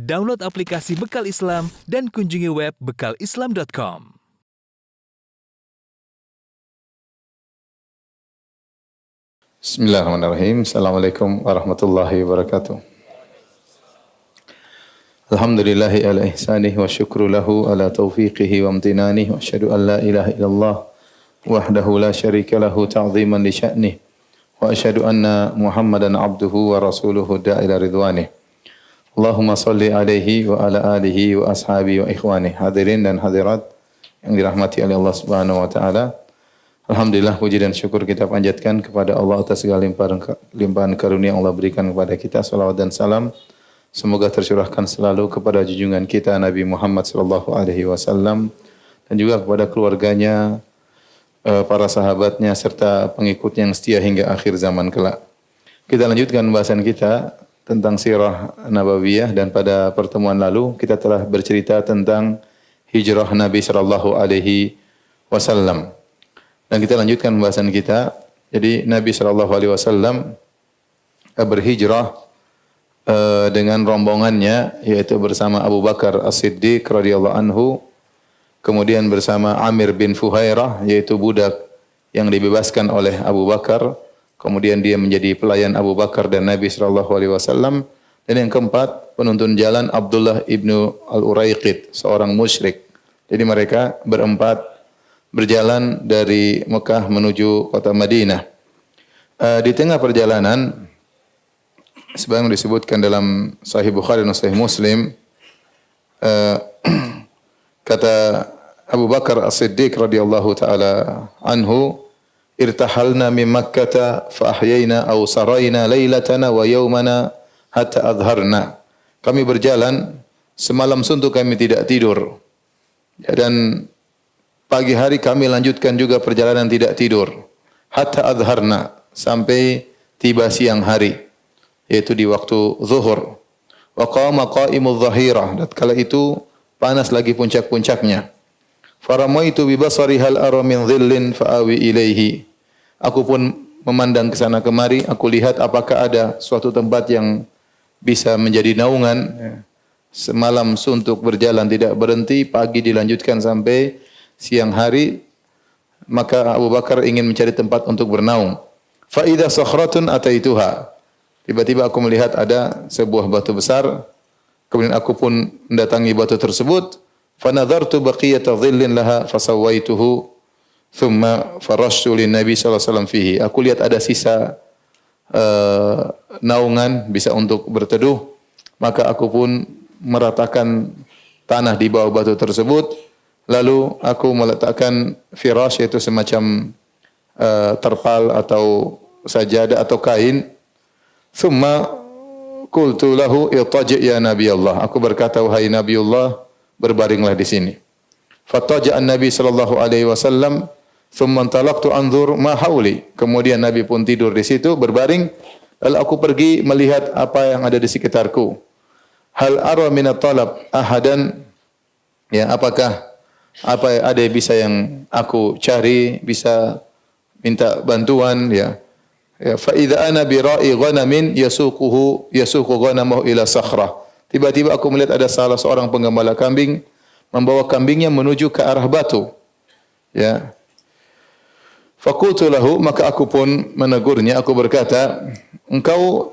Download aplikasi Bekal Islam dan kunjungi web bekalislam.com. Bismillahirrahmanirrahim. Assalamualaikum warahmatullahi wabarakatuh. Alhamdulillahi ala ihsanih wa syukru lahu ala taufiqihi wa amtinanih wa asyhadu an la ilaha illallah wahdahu la syarika lahu ta'ziman li sya'nih wa asyhadu anna Muhammadan abduhu wa rasuluhu da'ila ridwanih. Allahumma salli alaihi wa ala alihi wa ashabihi wa ikhwanih. Hadirin dan hadirat yang dirahmati oleh Allah Subhanahu wa taala. Alhamdulillah puji dan syukur kita panjatkan kepada Allah atas segala limpahan karunia yang Allah berikan kepada kita. Salawat dan salam semoga tercurahkan selalu kepada junjungan kita Nabi Muhammad sallallahu alaihi wasallam dan juga kepada keluarganya, para sahabatnya serta pengikutnya yang setia hingga akhir zaman kelak. Kita lanjutkan pembahasan kita tentang sirah nabawiyah dan pada pertemuan lalu kita telah bercerita tentang hijrah Nabi sallallahu alaihi wasallam. Dan kita lanjutkan pembahasan kita. Jadi Nabi sallallahu alaihi wasallam berhijrah dengan rombongannya yaitu bersama Abu Bakar As-Siddiq radhiyallahu anhu, kemudian bersama Amir bin Fuhairah yaitu budak yang dibebaskan oleh Abu Bakar. Kemudian dia menjadi pelayan Abu Bakar dan Nabi sallallahu alaihi wasallam. Dan yang keempat, penuntun jalan Abdullah ibnu Al-Uraiqid, seorang musyrik. Jadi mereka berempat berjalan dari Mekah menuju kota Madinah. Di tengah perjalanan, sebagaimana disebutkan dalam Sahih Bukhari dan Sahih Muslim, kata Abu Bakar As-Siddiq radhiyallahu taala anhu, irtahalna min Makkah fa ahyayna aw sarayna lailatana wa yawmana hatta adharna. Kami berjalan semalam suntuk kami tidak tidur. Dan pagi hari kami lanjutkan juga perjalanan tidak tidur. Hatta adharna, sampai tiba siang hari, yaitu di waktu zuhur. Wa qama qa'imudz zahirah, dan kala itu panas lagi puncak-puncaknya. Faramaitu bi basari hal ara min dhillin fa'awi ilaihi. Aku pun memandang ke sana kemari, aku lihat apakah ada suatu tempat yang bisa menjadi naungan. Semalam suntuk berjalan tidak berhenti, pagi dilanjutkan sampai siang hari, maka Abu Bakar ingin mencari tempat untuk bernaung. Fa idza sakhratun ataituha. Tiba-tiba aku melihat ada sebuah batu besar, kemudian aku pun mendatangi batu tersebut. Fa nadhartu baqiyata dhillin laha fasawaituhu. Thumma farashtu lin Nabi sallallahu alaihi wasallam fihi. Aku lihat ada sisa naungan bisa untuk berteduh, maka aku pun meratakan tanah di bawah batu tersebut. Lalu aku meletakkan firash, yaitu semacam terpal atau sajadah atau kain. Thumma qultu lahu ittaji' ya Nabi Allah. Aku berkata, wahai Nabi Allah, berbaringlah di sini. Fattaja'a an-Nabi sallallahu alaihi wasallam. Thumma talaqtu anzur ma hauli. Kemudian Nabi pun tidur di situ berbaring. Lalu aku pergi melihat apa yang ada di sekitarku. Hal ara min at-talab ahadan, ya, apakah ada bisa yang aku cari, bisa minta bantuan, ya. Ya, fa idza ana bi ra'i ghanamin yasuqu ghanamahu ila sakhrah. Tiba-tiba aku melihat ada salah seorang penggembala kambing membawa kambingnya menuju ke arah batu. Ya. Faqultu lahu, maka aku pun menegurnya, aku berkata, engkau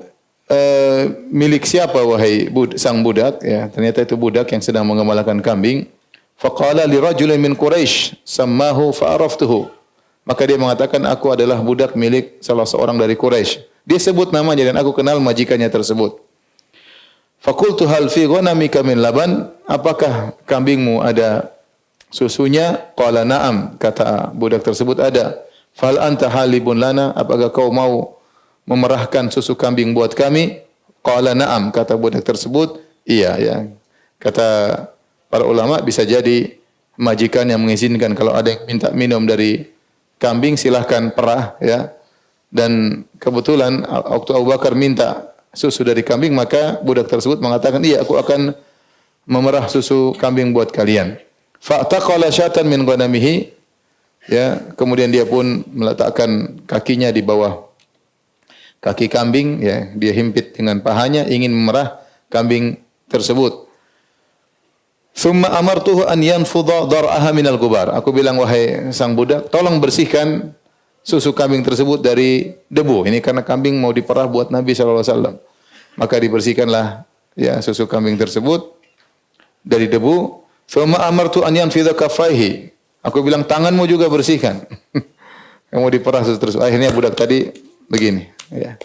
milik siapa wahai sang budak? Ya, ternyata itu budak yang sedang mengembalakan kambing. Faqala li rajulin min Quraisy sammahu fa'araftuhu. Maka dia mengatakan, aku adalah budak milik salah seorang dari Quraisy. Dia sebut namanya dan aku kenal majikannya tersebut. Faqultu hal fi ghanamika min laban? Apakah kambingmu ada susunya? Qala na'am, kata budak tersebut ada. Fal anta halibun lana, apakah kau mau memerahkan susu kambing buat kami? Qala na'am, kata budak tersebut, iya, ya. Kata para ulama, bisa jadi majikan yang mengizinkan kalau ada yang minta minum dari kambing silahkan perah, ya. Dan kebetulan waktu Abu Bakar minta susu dari kambing, maka budak tersebut mengatakan, iya, aku akan memerah susu kambing buat kalian. Fa'taqala syatan min ghanamihi, ya, kemudian dia pun meletakkan kakinya di bawah kaki kambing, ya, dia himpit dengan pahanya ingin memerah kambing tersebut. Thumma amartuhu an yanfudha dar'aha minal gubar. Aku bilang, wahai sang budak, tolong bersihkan susu kambing tersebut dari debu. Ini karena kambing mau diperah buat Nabi SAW. Maka dibersihkanlah ya susu kambing tersebut dari debu. Thumma amartu an yanfidha kaffaihi. Aku bilang, tanganmu juga bersihkan. Kamu diperah susu tersebut. Akhirnya budak tadi begini. Ya.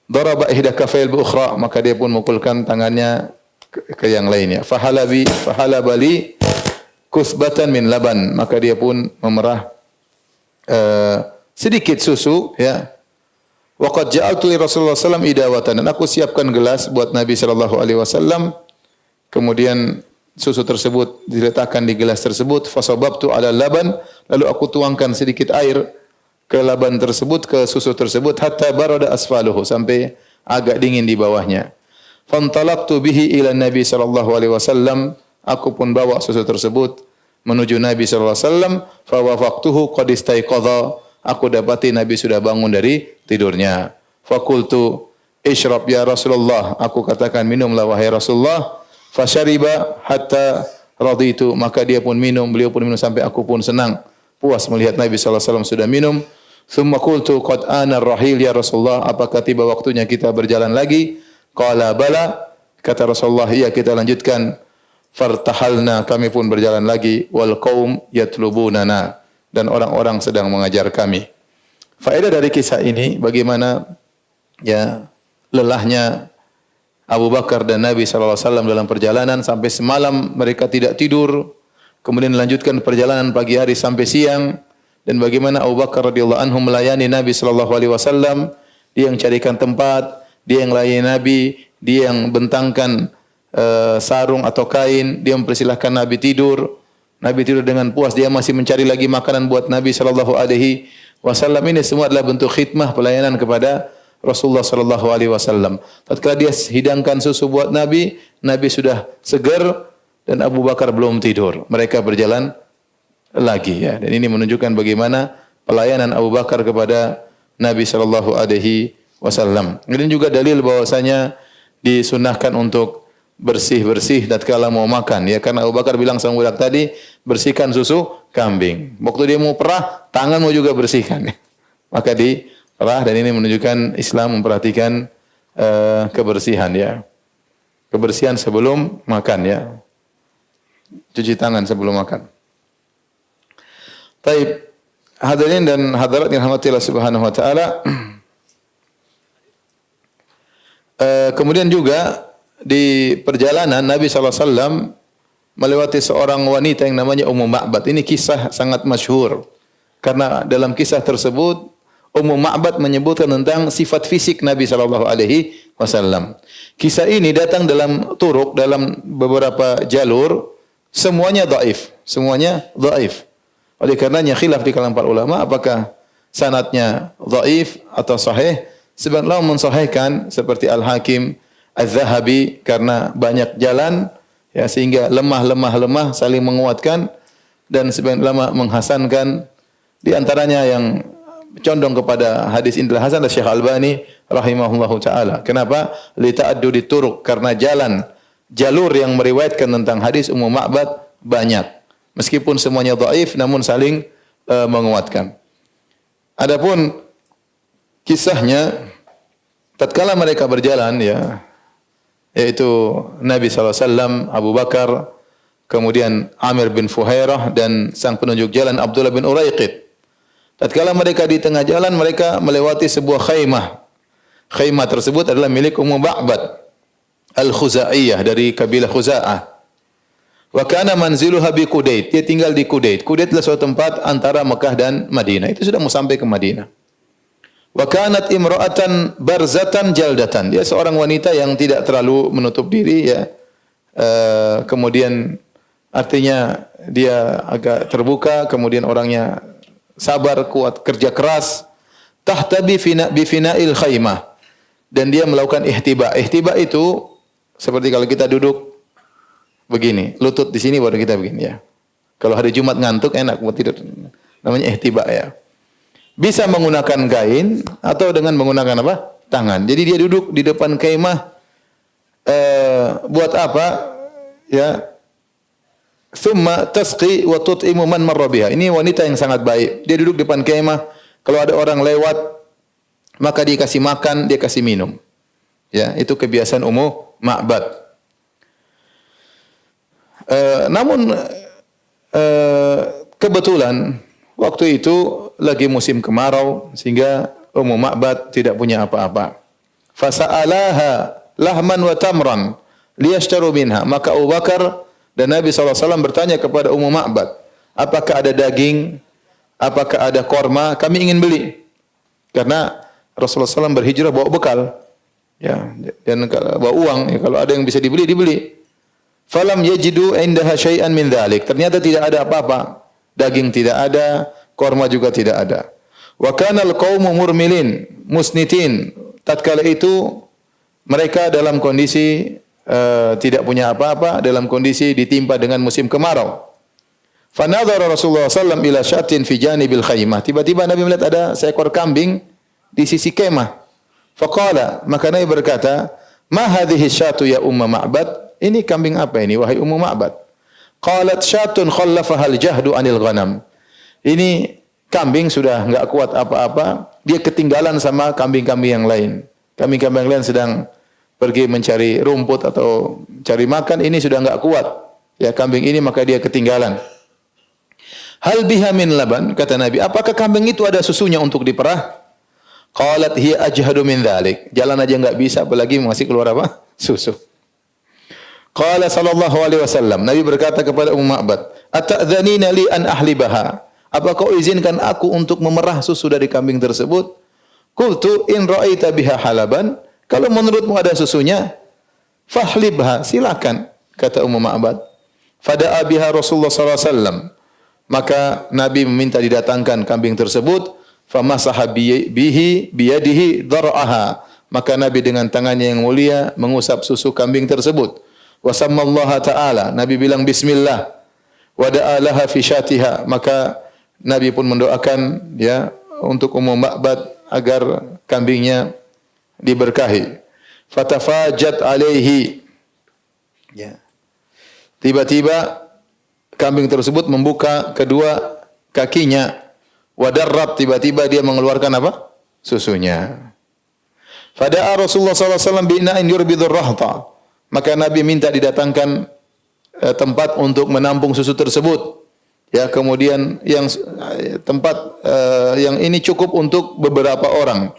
Daraba ihda kaffail bi ukhra. Maka dia pun mukulkan tangannya ke yang lainnya. Fahalabali kusbatan min laban. Maka dia pun memerah sedikit susu, ya. Wa qad ja'altu li Rasulullah sallallahu alaihi wasallam idawatan. Dan aku siapkan gelas buat Nabi sallallahu alaihi wasallam. Kemudian susu tersebut diletakkan di gelas tersebut. Fasababtu ala laban. Lalu aku tuangkan sedikit air ke laban tersebut, ke susu tersebut, hatta barada asfaluhu, sampai agak dingin di bawahnya. Fantalaqtu bihi ila Nabi sallallahu alaihi wasallam. Aku pun bawa susu tersebut menuju Nabi sallallahu alaihi wasallam. Fa wafaqtuhu qad istaiqadha. Aku dapati Nabi sudah bangun dari tidurnya. Fa qultu ishrab ya Rasulullah. Aku katakan, minumlah wahai Rasulullah. Fa syariba hatta raditu. Maka dia pun minum, beliau pun minum sampai aku pun senang, puas melihat Nabi sallallahu alaihi wasallam sudah minum. Thumma qultu qad ana ar-rahil ya Rasulullah. Apakah tiba waktunya kita berjalan lagi? Qala bala, kata Rasulullah, iya kita lanjutkan. Fartahalna, kami pun berjalan lagi. Wal qaum yatlubunana, dan orang-orang sedang mengajar kami. Faedah dari kisah ini, bagaimana ya lelahnya Abu Bakar dan Nabi sallallahu alaihi wasallam dalam perjalanan sampai semalam mereka tidak tidur. Kemudian melanjutkan perjalanan pagi hari sampai siang, dan bagaimana Abu Bakar radhiyallahu anhu melayani Nabi sallallahu alaihi wasallam. Dia yang carikan tempat, dia yang layani Nabi, dia yang bentangkan sarung atau kain, dia mempersilahkan Nabi tidur. Nabi tidur dengan puas, dia masih mencari lagi makanan buat Nabi sallallahu alaihi wasallam. Ini semua adalah bentuk khidmah, pelayanan kepada Rasulullah sallallahu alaihi wasallam. Tatkala dia hidangkan susu buat Nabi, Nabi sudah segar dan Abu Bakar belum tidur. Mereka berjalan lagi, ya. Dan ini menunjukkan bagaimana pelayanan Abu Bakar kepada Nabi sallallahu alaihi wasallam. Ini juga dalil bahwasanya disunahkan untuk bersih-bersih tatkala mau makan, ya, karena Abu Bakar bilang sama budak tadi, bersihkan susu kambing. Waktu dia mau perah, tanganmu juga bersihkan. Maka diperah, dan ini menunjukkan Islam memperhatikan kebersihan, ya. Kebersihan sebelum makan, ya. Cuci tangan sebelum makan. Taib, hadirin dan hadirat yang dirahmati Allah Subhanahu wa taala. Kemudian juga di perjalanan Nabi SAW melewati seorang wanita yang namanya Ummu Ma'bad. Ini kisah sangat masyhur. Karena dalam kisah tersebut Ummu Ma'bad menyebutkan tentang sifat fisik Nabi SAW. Kisah ini datang dalam turuk, dalam beberapa jalur, semuanya dhaif. Semuanya dhaif. Oleh karenanya khilaf di kalangan para ulama apakah sanadnya dhaif atau sahih. Sebagian ulama mensahihkan seperti Al-Hakim, Az-Zahabi, karena banyak jalan, ya, sehingga lemah saling menguatkan, dan sebagian ulama menghasankan. Di antaranya yang condong kepada hadis ini adalah Hasan Syekh Albani rahimahullahu taala. Kenapa? Li ta'addudi turuq, karena jalur yang meriwayatkan tentang hadis Ummu Ma'bad banyak. Meskipun semuanya dhaif namun saling menguatkan. Adapun kisahnya tatkala mereka berjalan, ya, yaitu Nabi SAW, Abu Bakar, kemudian Amir bin Fuhairah, dan sang penunjuk jalan Abdullah bin Uraiqid. Tatkala mereka di tengah jalan, mereka melewati sebuah khaymah. Khaymah tersebut adalah milik Ummu Ma'bad Al-Khuzaiyah, dari kabilah Khuza'ah. Wa kana manziluha bi Qudait. Dia tinggal di Qudait. Qudait adalah suatu tempat antara Mekah dan Madinah. Itu sudah mau sampai ke Madinah. Wa kanat imra'atan barzatan jaldatan. Dia seorang wanita yang tidak terlalu menutup diri, ya. Kemudian artinya dia agak terbuka, kemudian orangnya sabar, kuat, kerja keras. Tahtabi bi fina'il khaymah. Dan dia melakukan ihtiba. Ihtiba itu seperti kalau kita duduk begini, lutut di sini baru kita begini, ya. Kalau hari Jumat ngantuk enak buat tidur. Namanya ihtiba, ya. Bisa menggunakan kain atau dengan menggunakan apa? Tangan. Jadi dia duduk di depan kemah buat apa? Ya, thumma tasqi wa tut'imu man marra biha. Ini wanita yang sangat baik. Dia duduk depan kemah, kalau ada orang lewat maka dia kasih makan, dia kasih minum. Ya, itu kebiasaan Ummu Ma'bad. Namun kebetulan waktu itu lagi musim kemarau sehingga Ummu Ma'bad tidak punya apa-apa. Fasa'alaha lahman wa tamran liyashtaru minha. Maka Abu Bakar dan Nabi SAW bertanya kepada Ummu Ma'bad, apakah ada daging, apakah ada korma, kami ingin beli. Karena Rasulullah SAW berhijrah bawa bekal, ya, dan bawa uang. Ya, kalau ada yang bisa dibeli, dibeli. Falam yajidu indaha syai'an min dzalik. Ternyata tidak ada apa-apa. Daging tidak ada, korma juga tidak ada. Wa kana al-qaumu murmilin, musnitin. Tatkala itu mereka dalam kondisi tidak punya apa-apa, dalam kondisi ditimpa dengan musim kemarau. Fanadhara Rasulullah sallallahu ila syatin fi janibil khaymah. Tiba-tiba Nabi melihat ada seekor kambing di sisi kemah. Faqala, maka Nabi berkata, "Ma hadhihi syatu ya Umma Ma'bad?" Ini kambing apa ini wahai Ummu Ma'bad? Qalat syatun khallafaha al-jahdu 'anil ghanam. Ini kambing sudah enggak kuat apa-apa, dia ketinggalan sama kambing-kambing yang lain. Kambing-kambing yang lain sedang pergi mencari rumput atau cari makan, ini sudah enggak kuat. Ya, kambing ini maka dia ketinggalan. Hal biha min laban, kata Nabi, apakah kambing itu ada susunya untuk diperah? Qalat hiya ajhadu min dzalik. Jalan aja enggak bisa apalagi masih keluar apa? Susu. Qala sallallahu alaihi wasallam, Nabi berkata kepada Ummu Ma'bad, "Ata'dhanina li an ahlibaha?" Apa kau izinkan aku untuk memerah susu dari kambing tersebut? Qultu in ra'aita biha halaban, kalau menurutmu ada susunya, fahlibha, silakan, kata Ummu Ma'bad. Fada'a biha Rasulullah sallallahu alaihi wasallam. Maka Nabi meminta didatangkan kambing tersebut, famasaha bihi biyadihi dar'aha. Maka Nabi dengan tangannya yang mulia mengusap susu kambing tersebut. Wa sammallaha ta'ala, Nabi bilang bismillah. Wa da'a laha fi syatiha, maka Nabi pun mendoakan ya untuk Ummu Ma'bad agar kambingnya diberkahi. Fatafajat alaihi. Ya. Tiba-tiba kambing tersebut membuka kedua kakinya. Wadarrab, tiba-tiba dia mengeluarkan apa? Susunya. Fada'a Rasulullah sallallahu alaihi wasallam bi'na'in yurbidur rahta. Maka Nabi minta didatangkan tempat untuk menampung susu tersebut. Ya, kemudian yang tempat yang ini cukup untuk beberapa orang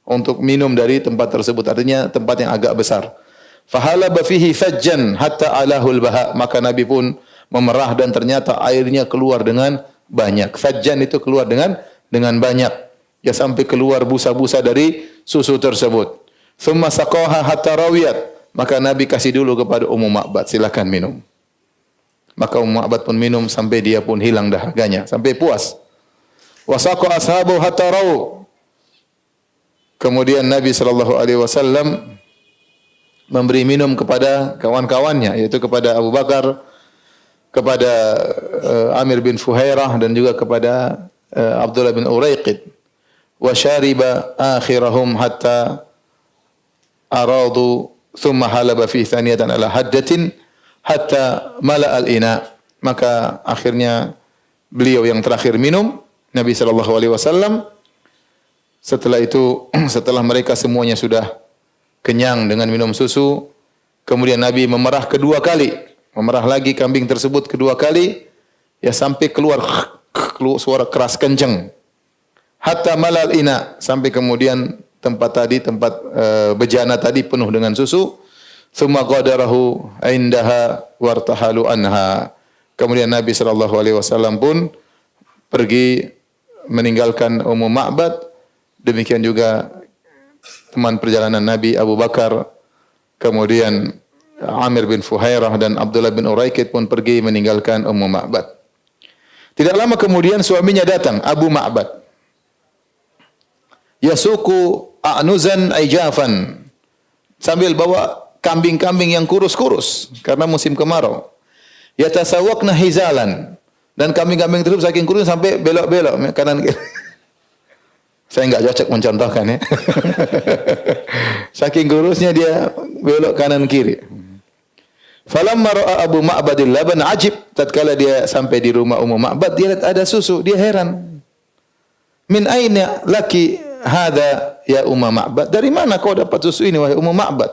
untuk minum dari tempat tersebut. Artinya tempat yang agak besar. Fahalaba fihi fajjan hatta alahul baha. Maka Nabi pun memerah dan ternyata airnya keluar dengan banyak. Fajjan itu keluar dengan banyak. Ya, sampai keluar busa-busa dari susu tersebut. Tsumma saqaha hatta rawiyat. Maka Nabi kasih dulu kepada Ummu Ma'bad, silakan minum. Maka Ummu Ma'bad pun minum sampai dia pun hilang dahaganya, sampai puas. Wa saqa ashabu hatta raw. Kemudian Nabi sallallahu alaihi wasallam memberi minum kepada kawan-kawannya, yaitu kepada Abu Bakar, kepada Amir bin Fuhairah dan juga kepada Abdullah bin Uraiqid. Wa syariba akhirahum hatta aradu thumma halaba fi thaniyatan ala haddatin hatta mala al-ina. Maka akhirnya beliau yang terakhir minum, Nabi sallallahu alaihi wasallam. Setelah itu, setelah mereka semuanya sudah kenyang dengan minum susu, kemudian Nabi memerah kedua kali, memerah lagi kambing tersebut kedua kali, ya sampai keluar suara keras kencang. Hatta mala al-ina, sampai kemudian tempat bejana tadi penuh dengan susu. Tsumma qadarahu indaha wartahalu anha. Kemudian Nabi sallallahu alaihi wasallam pun pergi meninggalkan Ummu Ma'bad. Demikian juga teman perjalanan Nabi Abu Bakar, kemudian Amir bin Fuhairah dan Abdullah bin Uraiqid pun pergi meninggalkan Ummu Ma'bad. Tidak lama kemudian suaminya datang, Abu Ma'bad. Yasuku a'nuzan aijafan, sambil bawa kambing-kambing yang kurus-kurus karena musim kemarau. Yatasawwaqna hizalan, dan kambing-kambing tersebut saking kurus sampai belok-belok kanan kiri. Saya enggak cocok mencontohkan ya. Saking kurusnya dia belok kanan kiri. Falamma ra'a Abu Ma'badil laban ajib. Tatkala dia sampai di rumah Ummu Ma'bad, dia lihat ada susu, dia heran. Min aina laki hadha ya Ummu Ma'bad? Dari mana kau dapat susu ini wahai Ummu Ma'bad?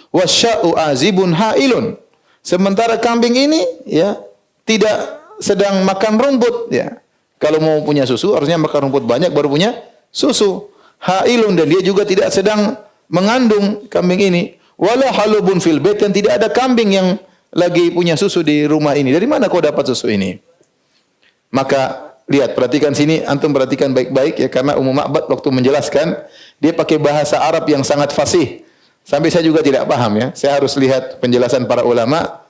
Wasya'u azibun hailun. Sementara kambing ini ya tidak sedang makan rumput ya. Kalau mau punya susu harusnya makan rumput banyak baru punya susu. Hailun, dan dia juga tidak sedang mengandung kambing ini. Wala halubun fil bait, dan tidak ada kambing yang lagi punya susu di rumah ini. Dari mana kau dapat susu ini? Maka lihat, perhatikan sini, antum perhatikan baik-baik ya, karena Ummu Ma'bad waktu menjelaskan dia pakai bahasa Arab yang sangat fasih. Sampai saya juga tidak paham ya. Saya harus lihat penjelasan para ulama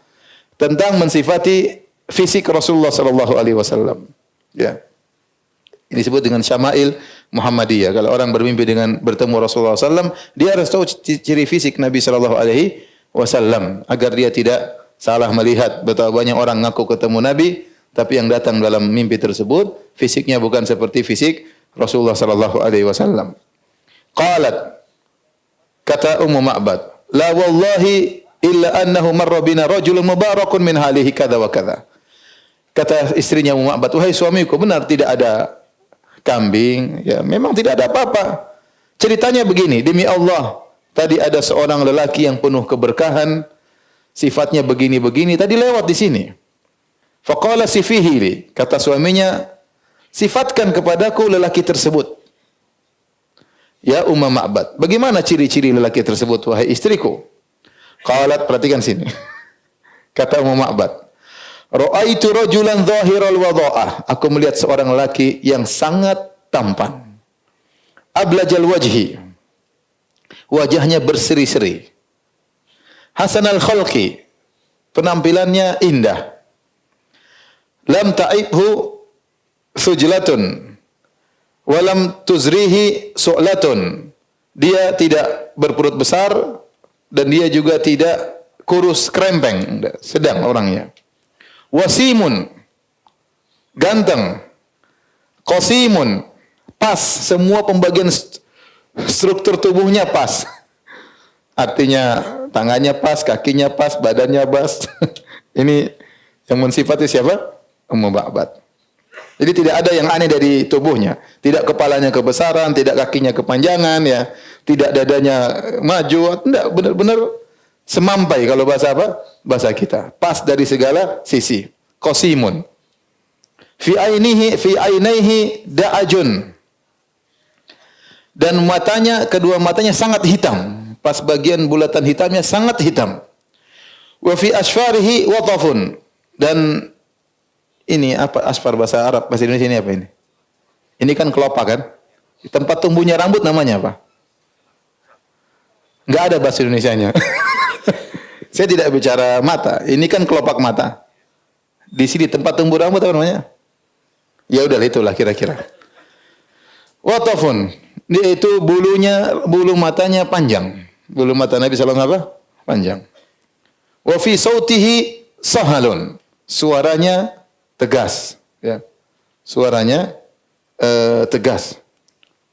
tentang mensifati fisik Rasulullah sallallahu alaihi wasallam. Ya. Ini disebut dengan syama'il Muhammadiyah. Kalau orang bermimpi dengan bertemu Rasulullah SAW, dia harus tahu ciri fisik Nabi Sallallahu Alaihi Wasallam agar dia tidak salah melihat. Betapa banyak orang ngaku ketemu Nabi, tapi yang datang dalam mimpi tersebut fisiknya bukan seperti fisik Rasulullah Sallallahu Alaihi Wasallam. Qalat, kata Ummu Ma'bad, la wallahi illa annahu marra bina rajulun mubarakun min halihi kadza wa kadza. Kata istrinya Ummu Ma'bad, wahai suamiku, benar tidak ada kambing, ya memang tidak ada apa-apa. Ceritanya begini, demi Allah, tadi ada seorang lelaki yang penuh keberkahan, sifatnya begini-begini, tadi lewat di sini. Faqala sifihi li, kata suaminya, sifatkan kepadaku lelaki tersebut. Ya Ummu Ma'bad, bagaimana ciri-ciri lelaki tersebut wahai istriku? Qalat, perhatikan sini. Kata Ummu Ma'bad, ra'aitu rajulan zahiral wadha'ah. Aku melihat seorang lelaki yang sangat tampan. Ablajal wajhi. Wajahnya berseri-seri. Hasanal khalqi. Penampilannya indah. Lam ta'ibhu sujlatun. Walam tuzrihi su'latun. Dia tidak berperut besar dan dia juga tidak kurus krempeng, sedang orangnya. Wasimun, ganteng. Qasimun, pas, semua pembagian struktur tubuhnya pas. Artinya tangannya pas, kakinya pas, badannya pas. Ini yang mensifati siapa? Ummu Ma'bad. Jadi tidak ada yang aneh dari tubuhnya. Tidak kepalanya kebesaran, tidak kakinya kepanjangan, ya, tidak dadanya maju. Tidak, benar-benar semampai kalau bahasa apa? Bahasa kita. Pas dari segala sisi. Qasimun. Fi ainaihi da'ajun. Dan matanya, kedua matanya sangat hitam. Pas bagian bulatan hitamnya sangat hitam. Wa fi asfarihi watafun. Dan ini apa asfar bahasa Arab, bahasa Indonesia ini apa ini? Ini kan kelopak kan? Tempat tumbuhnya rambut namanya apa? Enggak ada bahasa Indonesianya. Saya tidak bicara mata. Ini kan kelopak mata. Di sini tempat tumbuh rambut apa namanya? Ya udah itulah kira-kira. Watafun. Dia itu bulu matanya panjang. Bulu mata Nabi sallallahu alaihi wasallam apa? Panjang. Wa fi sautihi sahalun. Suaranya tegas, ya. Suaranya tegas.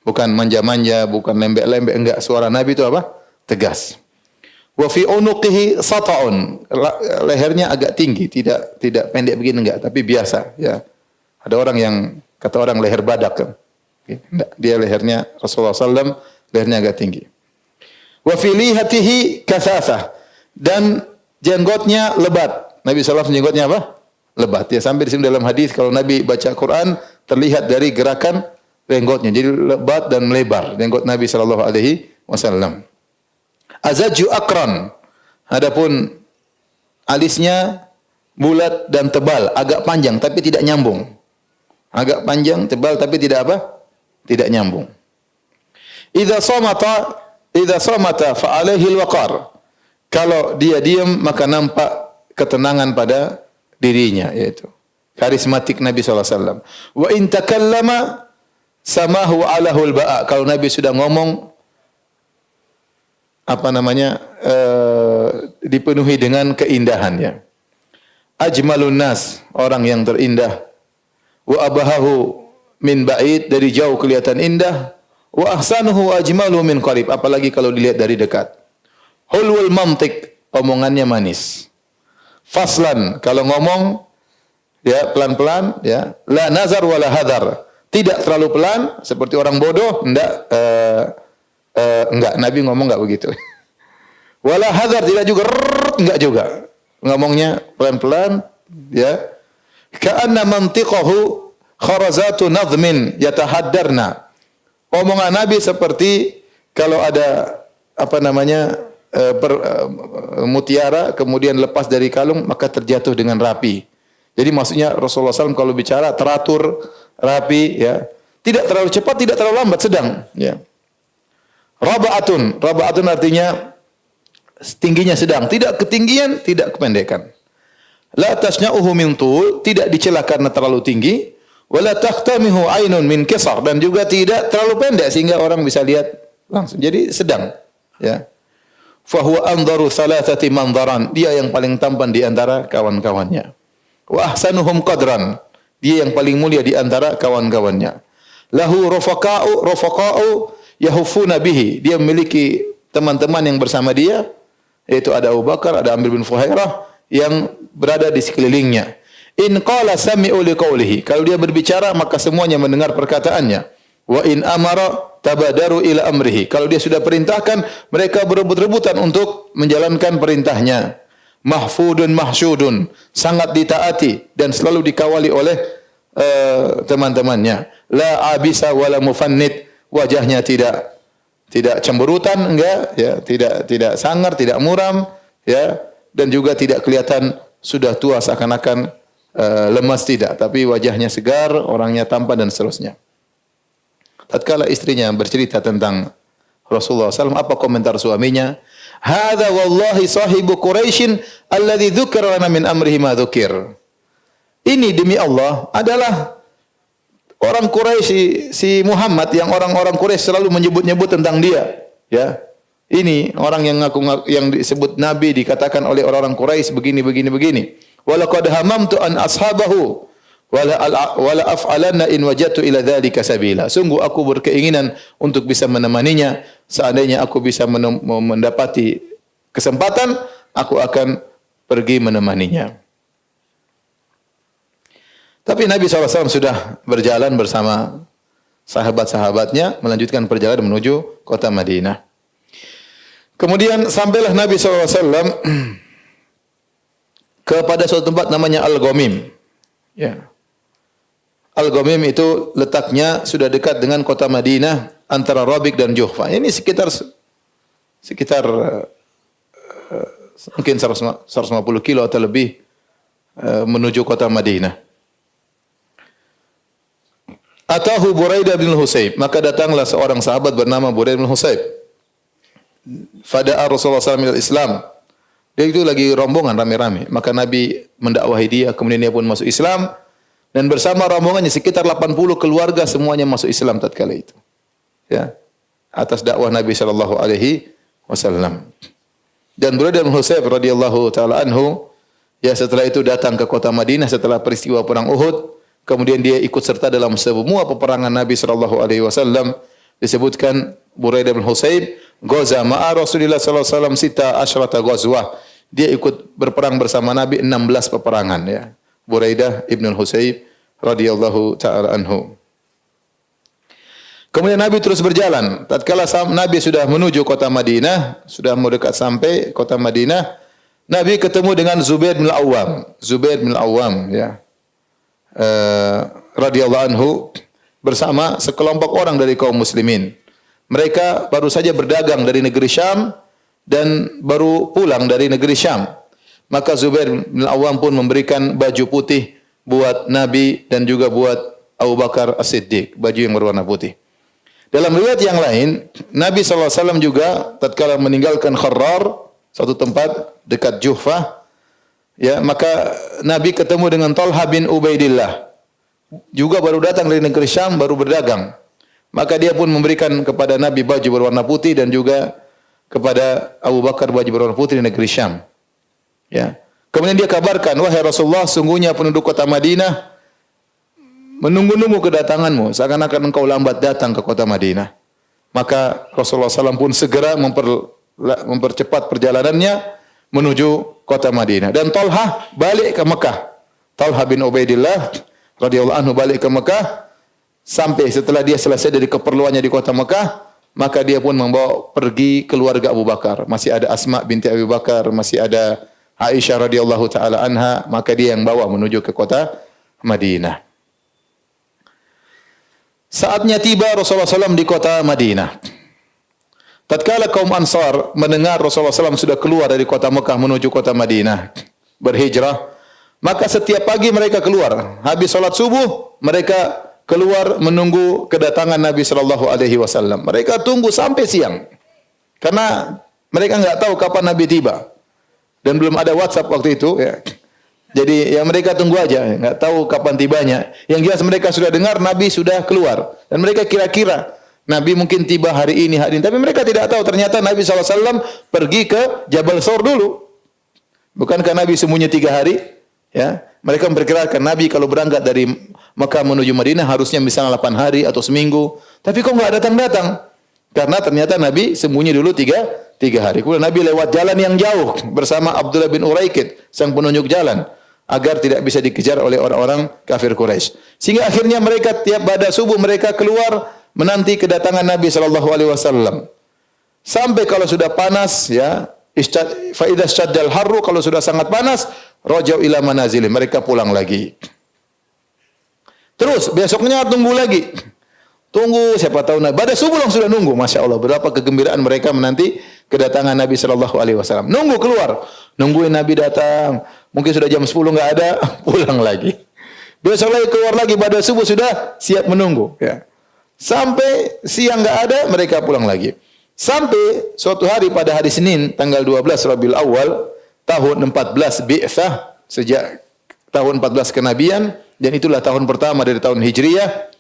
Bukan manja-manja, bukan lembek-lembek, enggak. Suara Nabi itu apa? Tegas. Wa fi unuqihi sata'un. Lehernya agak tinggi, tidak pendek begini enggak, tapi biasa, ya. Ada orang yang kata orang leher badak kan. Enggak, dia lehernya Rasulullah SAW lehernya agak tinggi. Wa fi lihatihi kasasah. Dan jenggotnya lebat. Nabi SAW jenggotnya apa? Lebat. Ya, sampai di sini dalam hadis kalau Nabi baca Quran terlihat dari gerakan jenggotnya. Jadi lebat dan lebar jenggot Nabi sallallahu alaihi wasallam. Azaju akran. Adapun alisnya bulat dan tebal, agak panjang tapi tidak nyambung. Agak panjang, tebal tapi tidak apa? Tidak nyambung. Idza samata fa alaihi alwaqar. Kalau dia diam maka nampak ketenangan pada dirinya, yaitu karismatik Nabi SAW. Wa in takallama samahu alahul ba'a. Kalau Nabi sudah ngomong apa namanya dipenuhi dengan keindahannya. Ajmalun nas, orang yang terindah. Wa abahahu min ba'id, dari jauh kelihatan indah. Wa ahsanuhu ajmalu min qarib, apalagi kalau dilihat dari dekat. Hulwul mantiq, omongannya manis. faslan. Kalau ngomong ya pelan-pelan, ya. La nazar wala hadar. Tidak terlalu pelan seperti orang bodoh, enggak. Nabi ngomong enggak begitu. Wala hadar, tidak juga enggak juga. Ngomongnya pelan-pelan, ya. Ka'anna mantiqahu kharazatu nadhmin yatahaddarna. Omongan Nabi seperti kalau ada mutiara kemudian lepas dari kalung maka terjatuh dengan rapi. Jadi maksudnya Rasulullah SAW kalau bicara teratur, rapi, ya. Tidak terlalu cepat, tidak terlalu lambat, sedang, ya. Raba'atun artinya tingginya sedang, tidak ketinggian, tidak kependekan. La tasna'uhu min tul, tidak dicela karena terlalu tinggi, wala taqtamihu ainun min qisar, dan juga tidak terlalu pendek sehingga orang bisa lihat langsung. Jadi sedang, ya. Fa huwa anzaru thalathati manzaran, dia yang paling tampan di antara kawan-kawannya. Wa ahsanuhum qadran, dia yang paling mulia di antara kawan-kawannya. Lahu rafaqa'u yahufuna bihi, dia memiliki teman-teman yang bersama dia, yaitu ada Abu Bakar, ada Amir bin Fuhairah yang berada di sekelilingnya. In qala sami'u liqaulihi, kalau dia berbicara maka semuanya mendengar perkataannya. Wa in amara tabadaru ila amrihi, kalau dia sudah perintahkan mereka berebut-rebutan untuk menjalankan perintahnya. Mahfudun mahsyudun, sangat ditaati dan selalu dikawali oleh teman-temannya. La abisa wala mufannit, wajahnya tidak cemberutan, enggak, ya, tidak sangar, tidak muram, ya, dan juga tidak kelihatan sudah tua seakan-akan lemas, tidak, tapi wajahnya segar, orangnya tampan dan seterusnya. Tatkala istrinya bercerita tentang Rasulullah SAW, apa komentar suaminya? Hadza wallahi sahibu Quraisyin alladzi dzukira lana min amrihi ma dzukir. Ini demi Allah adalah orang Quraisy, si Muhammad yang orang-orang Quraisy selalu menyebut-nyebut tentang dia, ya. Ini orang yang yang disebut nabi, dikatakan oleh orang-orang Quraisy begini. Walaqad hamamtu an ashabahu wala af'alanna in wajadtu ila dzalika sabila. Sungguh aku berkeinginan untuk bisa menemaninya. Seandainya aku bisa mendapati kesempatan, aku akan pergi menemaninya. Tapi Nabi SAW sudah berjalan bersama sahabat-sahabatnya, melanjutkan perjalanan menuju kota Madinah. Kemudian sampailah Nabi SAW kepada suatu tempat namanya Al-Ghamim. Ya. Al-Ghamim itu letaknya sudah dekat dengan kota Madinah, antara Rabiq dan Juhfa. Ini sekitar mungkin 150 kilo atau lebih menuju kota Madinah. Atahu Buraidah bin Husayb, maka datanglah seorang sahabat bernama Buraidah bin Husayb. Fada'a Rasulullah SAW Islam. Dia itu lagi rombongan rame-rame, maka Nabi mendakwahi dia, kemudian dia pun masuk Islam, dan bersama rombongannya sekitar 80 keluarga semuanya masuk Islam tatkala itu. Ya, atas dakwah Nabi sallallahu alaihi wasallam. Dan Buraidah bin Husayb radhiyallahu taala anhu, ya, setelah itu datang ke kota Madinah setelah peristiwa perang Uhud, kemudian dia ikut serta dalam semua peperangan Nabi sallallahu alaihi wasallam. Disebutkan Buraidah bin Husayb ghaza ma'a Rasulillah sallallahu alaihi wasallam sita asyrata ghazwah. Dia ikut berperang bersama Nabi 16 peperangan, ya. Buraidah ibn Husayb radhiyallahu taala anhu. Kemudian Nabi terus berjalan. Tatkala Nabi sudah menuju kota Madinah, sudah mau dekat sampai kota Madinah, Nabi ketemu dengan Zubair bin Al-Awwam. Zubair bin Al-Awwam, ya. Radhiyallahu anhu bersama sekelompok orang dari kaum muslimin. Mereka baru saja berdagang dari negeri Syam dan baru pulang dari negeri Syam. Maka Zubair bin Al-Awwam pun memberikan baju putih buat Nabi dan juga buat Abu Bakar As-Siddiq, baju yang berwarna putih. Dalam riwayat yang lain, Nabi SAW juga tatkala meninggalkan Kharrar, suatu tempat dekat Juhfah, ya, maka Nabi ketemu dengan Talha bin Ubaidillah. Juga baru datang dari negeri Syam, baru berdagang. Maka dia pun memberikan kepada Nabi baju berwarna putih dan juga kepada Abu Bakar baju berwarna putih di negeri Syam. Ya. Kemudian dia kabarkan, wahai Rasulullah, sungguhnya penduduk kota Madinah menunggu-nunggu kedatanganmu, seakan-akan engkau lambat datang ke kota Madinah. Maka Rasulullah SAW pun segera mempercepat perjalanannya menuju kota Madinah. Dan Talha balik ke Mekah. Talha bin Ubaidillah radhiyallahu anhu balik ke Mekah sampai setelah dia selesai dari keperluannya di kota Mekah, maka dia pun membawa pergi keluarga Abu Bakar. Masih ada Asma binti Abu Bakar, masih ada Aisyah radhiyallahu taala anha, maka dia yang bawa menuju ke kota Madinah. Saatnya tiba Rasulullah SAW di kota Madinah. Tatkala kaum Ansar mendengar Rasulullah SAW sudah keluar dari kota Mekah menuju kota Madinah, berhijrah, maka setiap pagi mereka keluar. Habis salat subuh, mereka keluar menunggu kedatangan Nabi Sallallahu Alaihi Wasallam. Mereka tunggu sampai siang, karena mereka nggak tahu kapan Nabi tiba dan belum ada WhatsApp waktu itu. Ya. Jadi ya mereka tunggu aja, nggak tahu kapan tibanya. Yang jelas mereka sudah dengar Nabi sudah keluar dan mereka kira-kira Nabi mungkin tiba hari ini, tapi mereka tidak tahu ternyata Nabi SAW pergi ke Jabal Thawr dulu. Bukankah Nabi sembunyi 3 hari? Ya, mereka memperkirakan Nabi kalau berangkat dari Mekah menuju Madinah harusnya misalnya 8 hari atau seminggu. Tapi kok nggak datang-datang? Karena ternyata Nabi sembunyi dulu 3 hari. Kemudian Nabi lewat jalan yang jauh bersama Abdullah bin Uraikid, sang penunjuk jalan, agar tidak bisa dikejar oleh orang-orang kafir Quraisy. Sehingga akhirnya mereka tiap pada subuh mereka keluar menanti kedatangan Nabi sallallahu alaihi wasallam. Sampai kalau sudah panas ya, fa idza syaddal harru, kalau sudah sangat panas, rajau ila manazilih, mereka pulang lagi. Terus besoknya tunggu lagi. Tunggu siapa tahu Nabi. Pada subuh langsung sudah nunggu, Masya Allah. Berapa kegembiraan mereka menanti kedatangan Nabi sallallahu alaihi wasallam. Nunggu keluar, nungguin Nabi datang. Mungkin sudah jam 10 enggak ada, pulang lagi. Besok lagi keluar lagi pada subuh sudah siap menunggu, ya. Sampai siang enggak ada, mereka pulang lagi. Sampai suatu hari pada hari Senin tanggal 12 Rabiul Awal tahun 14 Bi'tsah, sejak tahun 14 kenabian, dan itulah tahun pertama dari tahun Hijriyah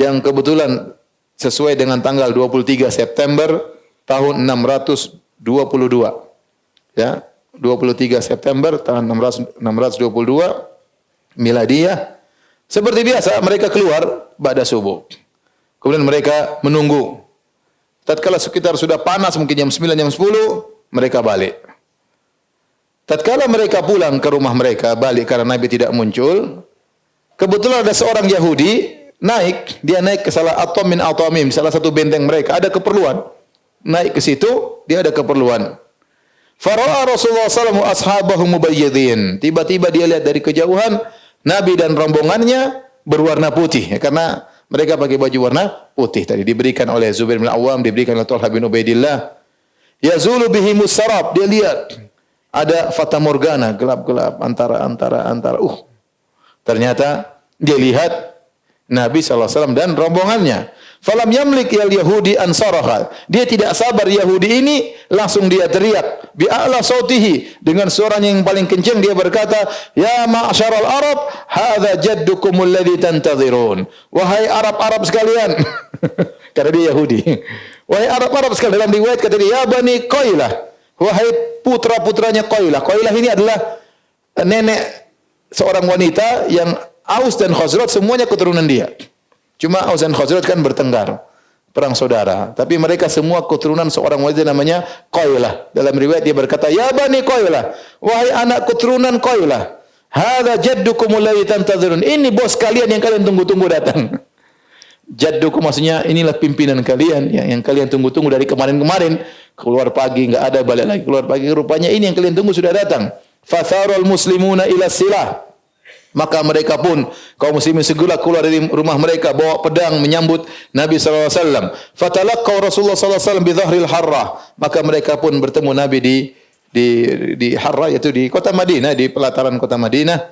yang kebetulan sesuai dengan tanggal 23 September tahun 622. Ya, 23 September tahun 622 Miladiyah. Seperti biasa mereka keluar pada subuh. Kemudian mereka menunggu. Tatkala sekitar sudah panas mungkin jam 9 jam 10 mereka balik. Tatkala mereka pulang ke rumah mereka balik karena Nabi tidak muncul, kebetulan ada seorang Yahudi naik, dia naik ke salah atom min atomim, salah satu benteng mereka, ada keperluan. Naik ke situ, dia ada keperluan. Fara'a Rasulullah SAW ashabahu mubayyidin. Tiba-tiba dia lihat dari kejauhan Nabi dan rombongannya berwarna putih, ya, karena mereka pakai baju warna putih tadi diberikan oleh Zubair bin Awam, diberikan oleh Talha bin Ubaidillah. Yazulu bihimus sarab, dia lihat ada fata morgana, gelap-gelap antara. Ternyata dia lihat Nabi SAW dan rombongannya. Falam yamlik Yahudi ansaraha. Dia tidak sabar Yahudi ini, langsung dia teriak bi'a'la sautihi, dengan suaranya yang paling kencang dia berkata, ya ma'syaral Arab, hadza jaddukum alladhi tantadhirun. Wahai Arab-Arab sekalian. Karena dia Yahudi. Wahai Arab-Arab sekalian, dalam riwayat kata dia, ya Bani Qailah, wahai putra-putranya Qailah. Qailah ini adalah nenek seorang wanita yang Aus dan Khazraj semuanya keturunan dia. Cuma Aus dan Khazraj kan bertengkar, perang saudara. Tapi mereka semua keturunan seorang wanita namanya Qailah. Dalam riwayat dia berkata, ya Bani Qailah, wahai anak keturunan Qailah, hadza jaddukum alladhi tantazirun. Ini bos kalian yang kalian tunggu-tunggu datang. Jaddukum maksudnya inilah pimpinan kalian yang kalian tunggu-tunggu dari kemarin-kemarin. Keluar pagi enggak ada, balik lagi keluar pagi, rupanya ini yang kalian tunggu sudah datang. Fatharul muslimuna ila silah. Maka mereka pun, kaum muslimin segera keluar dari rumah mereka, bawa pedang menyambut Nabi SAW. Fatalaqaw Rasulullah SAW bi dhahril harrah. Maka mereka pun bertemu Nabi di Harrah, yaitu di kota Madinah, di pelataran kota Madinah.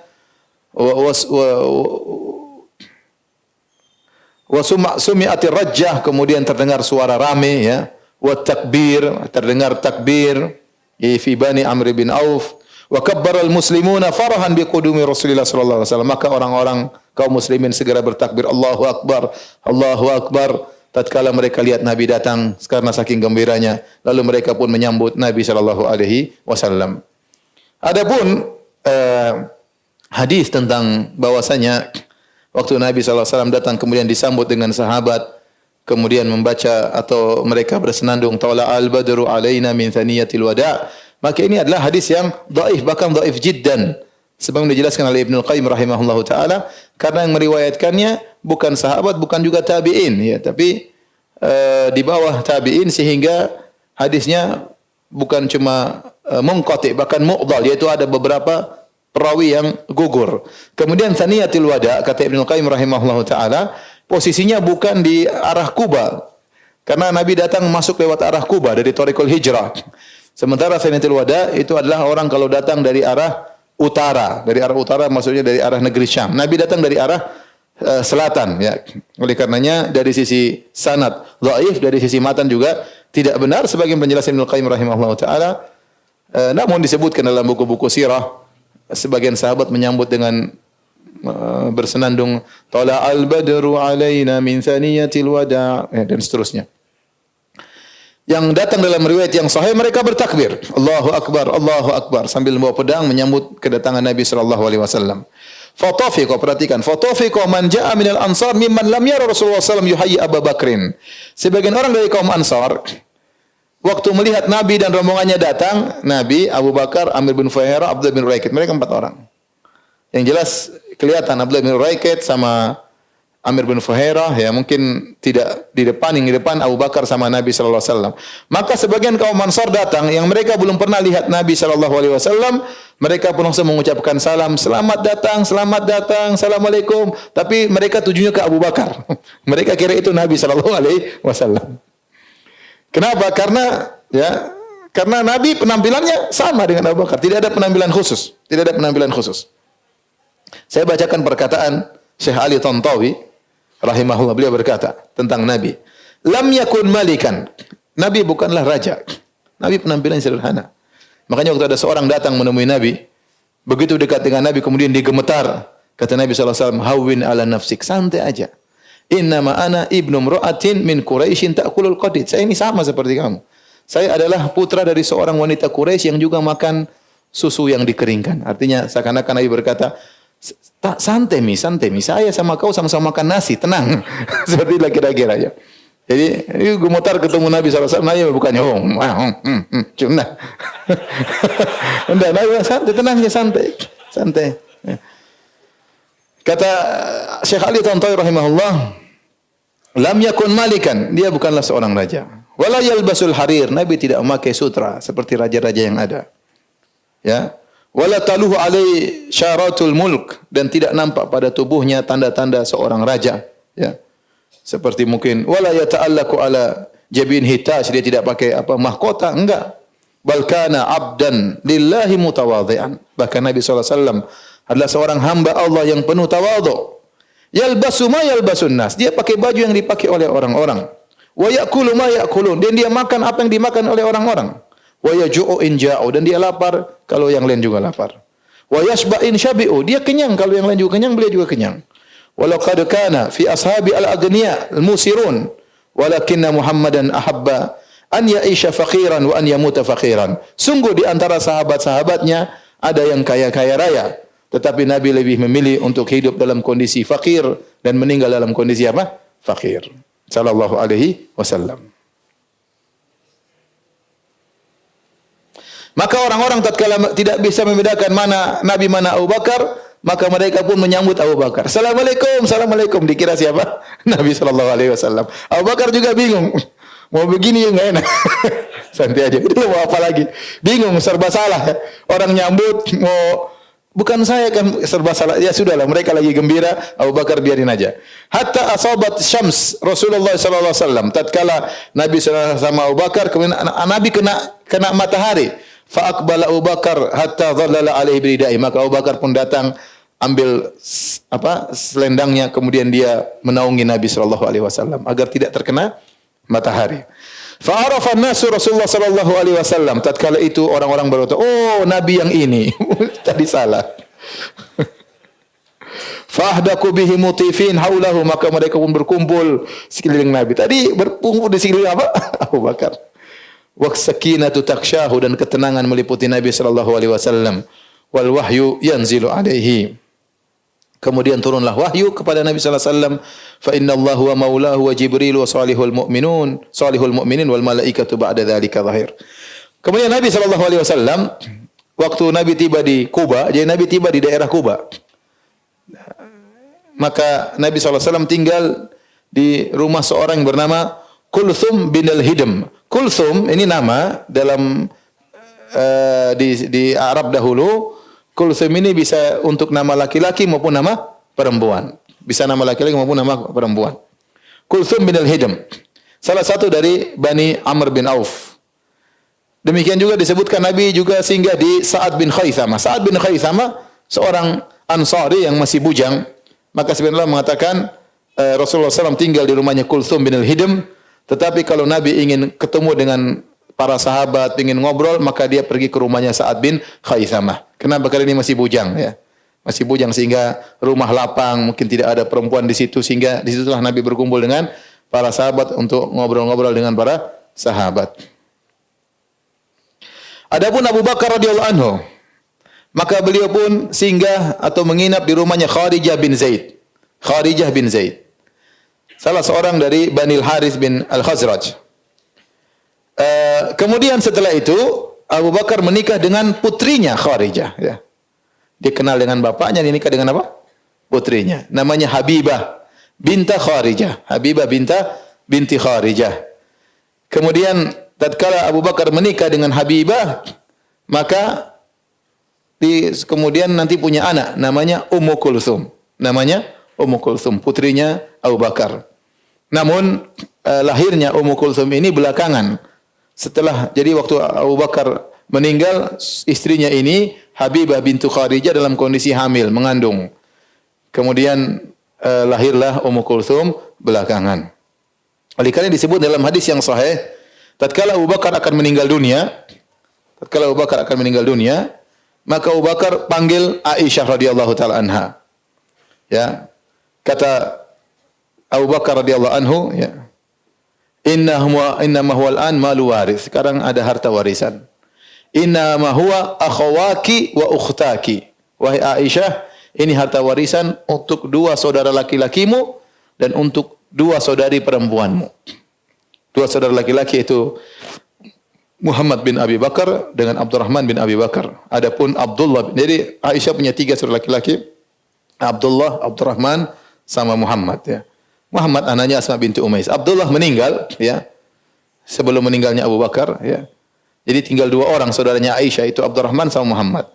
Wa sumi'atir rajjah, kemudian terdengar suara rame, ya. Wa takbir, terdengar takbir fi Bani Amr bin Auf. Wa kabbaral muslimuna farahan biqudumi Rasulillah sallallahu alaihi wasallam. Maka orang-orang kaum muslimin segera bertakbir, Allahu akbar, Allahu akbar, tatkala mereka lihat Nabi datang karena saking gembiranya. Lalu mereka pun menyambut Nabi sallallahu alaihi wasallam. Adapun hadis tentang bahwasanya waktu Nabi sallallahu alaihi wasallam datang kemudian disambut dengan sahabat, kemudian membaca atau mereka bersenandung, tala al-badru alaina min thaniyatil wada', Maka ini adalah hadis yang dhaif, bahkan dhaif jiddan. Sebagaimana dijelaskan oleh Ibnu Qayyim rahimahullahu taala, karena yang meriwayatkannya bukan sahabat, bukan juga tabi'in ya, tapi di bawah tabi'in, sehingga hadisnya bukan cuma munqati, bahkan mu'dhal, yaitu ada beberapa perawi yang gugur. Kemudian Thaniyatul Wada, kata Ibnu Qayyim rahimahullahu taala, posisinya bukan di arah Kuba. Karena Nabi datang masuk lewat arah Kuba dari Thariqul Hijrah. Sementara Thaniyatul Wada itu adalah orang kalau datang dari arah utara. Dari arah utara maksudnya dari arah negeri Syam. Nabi datang dari arah selatan ya. Oleh karenanya dari sisi sanad dhaif, dari sisi matan juga tidak benar sebagian penjelasan Ibnu Qayyim rahimahullahu taala. Namun disebutkan dalam buku-buku sirah, sebagian sahabat menyambut dengan bersenandung tala al-badru alaina min thaniyatil wada dan seterusnya. Yang datang dalam riwayat yang sahih, mereka bertakbir, Allahu Akbar sambil membawa pedang menyambut kedatangan Nabi sallallahu alaihi wasallam. Fatafiqa, perhatikan, fatafiqa man jaa minal ansar mimman lam yara Rasulullah sallallahu alaihi wasallam yuhayyi Abu Bakrin. Sebagian orang dari kaum Ansar waktu melihat Nabi dan rombongannya datang, Nabi, Abu Bakar, Amir bin Fuhairah, Abdullah bin Uraikid, mereka 4 orang. Yang jelas kelihatan Abdullah bin Uraikid sama Amir bin Fuhairah ya mungkin tidak di depan, yang di depan Abu Bakar sama Nabi sallallahu alaihi wasallam. Maka sebagian kaum Ansar datang yang mereka belum pernah lihat Nabi sallallahu alaihi wasallam, mereka pun langsung mengucapkan salam, selamat datang, assalamualaikum, tapi mereka tujuannya ke Abu Bakar. Mereka kira itu Nabi sallallahu alaihi wasallam. Kenapa? Karena Nabi penampilannya sama dengan Abu Bakar, tidak ada penampilan khusus, Saya bacakan perkataan Syekh Ali Tantawi rahimahullah, beliau berkata tentang Nabi, lam yakun malikan, Nabi bukanlah raja. Nabi penampilan sederhana. Makanya waktu ada seorang datang menemui Nabi, begitu dekat dengan Nabi kemudian dia gemetar. Kata Nabi sallallahu alaihi wasallam, hawwin ala nafsik, santai aja. Innama ana ibnu imra'atin min Quraisyin ta'kulul qadid. Saya ini sama seperti kamu. Saya adalah putra dari seorang wanita Quraisy yang juga makan susu yang dikeringkan. Artinya seakan-akan Nabi berkata, santai mi, saya sama kau sama-sama makan nasi, tenang. Seperti itulah kira-kira ya. Jadi, ini gemetar ketemu Nabi SAW, Nabi bukannya, cuma. Enggak, Nabi santai, tenang ya, santai. Kata Syekh Ali Tantawi rahimahullah, lam yakun malikan, dia bukanlah seorang raja. Wala yalbasul harir, Nabi tidak memakai sutra seperti raja-raja yang ada. Ya. Wala taluhu alai syaratul mulk, dan tidak nampak pada tubuhnya tanda-tanda seorang raja, ya. Seperti mungkin wala yata'allaku ala jabin hitaj, dia tidak pakai mahkota, enggak. Bal kana abdan lillahi mutawadhi'an. Bahkan Nabi sallallahu alaihi wasallam adalah seorang hamba Allah yang penuh tawadhu. Yalbasu ma yalbasun nas, dia pakai baju yang dipakai oleh orang-orang. Wa ya'kulu ma ya'kulun, dan dia makan apa yang dimakan oleh orang-orang. Wa yaju'u in ja'u, dan dia lapar kalau yang lain juga lapar. Wa yashba in syabi'u, dia kenyang kalau yang lain juga kenyang, beliau juga kenyang. Walaqad kana fi ashabi al-aghniya al-musirun, walakinna Muhammadan ahabba an ya'isha faqiran wa an yamuta faqiran. Sungguh di antara sahabat-sahabatnya ada yang kaya-kaya raya, tetapi Nabi lebih memilih untuk hidup dalam kondisi fakir dan meninggal dalam kondisi apa? Fakir. Sallallahu alaihi wasallam. Maka orang-orang tatkala tidak bisa membedakan mana Nabi mana Abu Bakar, maka mereka pun menyambut Abu Bakar. Assalamualaikum, dikira siapa? Nabi sallallahu alaihi wasallam. Abu Bakar juga bingung. Mau begini ya enggak enak. Santai aja. Itu mau apa lagi? Bingung, serba salah. Orang nyambut bukan saya kan, serba salah. Ya sudahlah, mereka lagi gembira, Abu Bakar biarin aja. Hatta asabat syams Rasulullah sallallahu alaihi wasallam. Tatkala Nabi sallallahu alaihi wasallam Abu Bakar, kemudian Nabi kena matahari. Fa aqbala Abu Bakar hatta dhallala alaihi biridai. Maka Abu Bakar pun datang ambil selendangnya, kemudian dia menaungi Nabi sallallahu alaihi wasallam agar tidak terkena matahari. Fa arafa an-nasu Rasulullah sallallahu alaihi wasallam. Tatkala itu orang-orang berkata, "Oh, Nabi yang ini." Tadi salah. Fa ahdaku bihi mutifin haulahu, maka mereka pun berkumpul sekeliling Nabi. Tadi berkumpul di sekeliling apa? Abu Bakar. Wa sakinatu takshahu, dan ketenangan meliputi Nabi sallallahu alaihi wasallam. Wal wahyu yanzilu alaihi. Kemudian turunlah wahyu kepada Nabi sallallahu alaihi wasallam. Fa innallaha wa maulahu wa Jibril wa salihul mu'minin wal malaikatu ba'da dzalika zahir. Kemudian Nabi SAW, waktu Nabi tiba di Kuba, jadi Nabi tiba di daerah Kuba. Maka Nabi SAW tinggal di rumah seorang yang bernama Kulthum bin al-Hidm. Kulthum ini nama dalam di Arab dahulu. Kulthum ini bisa untuk nama laki-laki maupun nama perempuan. Bisa nama laki-laki maupun nama perempuan. Kulthum bin al-Hidm, salah satu dari Bani Amr bin Auf. Demikian juga disebutkan Nabi juga singgah di Sa'ad bin Khaythamah. Sa'ad bin Khaythamah seorang Ansari yang masih bujang. Maka sebenarnya mengatakan Rasulullah SAW tinggal di rumahnya Kulthum bin al-Hidm. Tetapi kalau Nabi ingin ketemu dengan para sahabat, ingin ngobrol, maka dia pergi ke rumahnya Sa'ad bin Khaythamah. Kenapa? Karena ini masih bujang, ya. Masih bujang sehingga rumah lapang, mungkin tidak ada perempuan di situ, sehingga di situlah Nabi berkumpul dengan para sahabat untuk ngobrol-ngobrol dengan para sahabat. Adapun Abu Bakar radhiyallahu anhu, maka beliau pun singgah atau menginap di rumahnya Kharijah bin Zaid. Kharijah bin Zaid, salah seorang dari Bani Al-Harith bin Al-Khazraj. Kemudian setelah itu Abu Bakar menikah dengan putrinya Kharijah, ya. Dikenal dengan bapaknya, dinikah dengan apa? Putrinya. Namanya Habibah binta Kharijah. Habibah binti Kharijah. Kemudian tatkala Abu Bakar menikah dengan Habibah, maka kemudian nanti punya anak namanya Ummu Kulthum. Namanya Ummu Kulthum, putrinya Abu Bakar. Namun lahirnya Ummu Kulthum ini belakangan. Jadi waktu Abu Bakar meninggal, istrinya ini Habibah bintu Kharijah dalam kondisi hamil, mengandung. Kemudian lahirlah Ummu Kulthum belakangan. Oleh karena disebut dalam hadis yang sahih, tatkala Abu Bakar akan meninggal dunia, maka Abu Bakar panggil Aisyah radhiyallahu taala anha. Ya. Kata Abu Bakar radhiyallahu anhu, ya. Innama huwa al-an malu waris. Sekarang ada harta warisan. Innama huwa akhawaki wa ukhtaki. Wahai Aisyah, ini harta warisan untuk dua saudara laki-lakimu dan untuk dua saudari perempuanmu. Dua saudara laki-laki itu Muhammad bin Abi Bakar dengan Abdurrahman bin Abi Bakar. Adapun Abdullah, jadi Aisyah punya tiga saudara laki-laki. Abdullah, Abdurrahman sama Muhammad, ya. Muhammad anaknya Asma binti Umais. Abdullah meninggal, ya. Sebelum meninggalnya Abu Bakar, ya. Jadi tinggal dua orang saudaranya Aisyah, itu Abdurrahman sama Muhammad.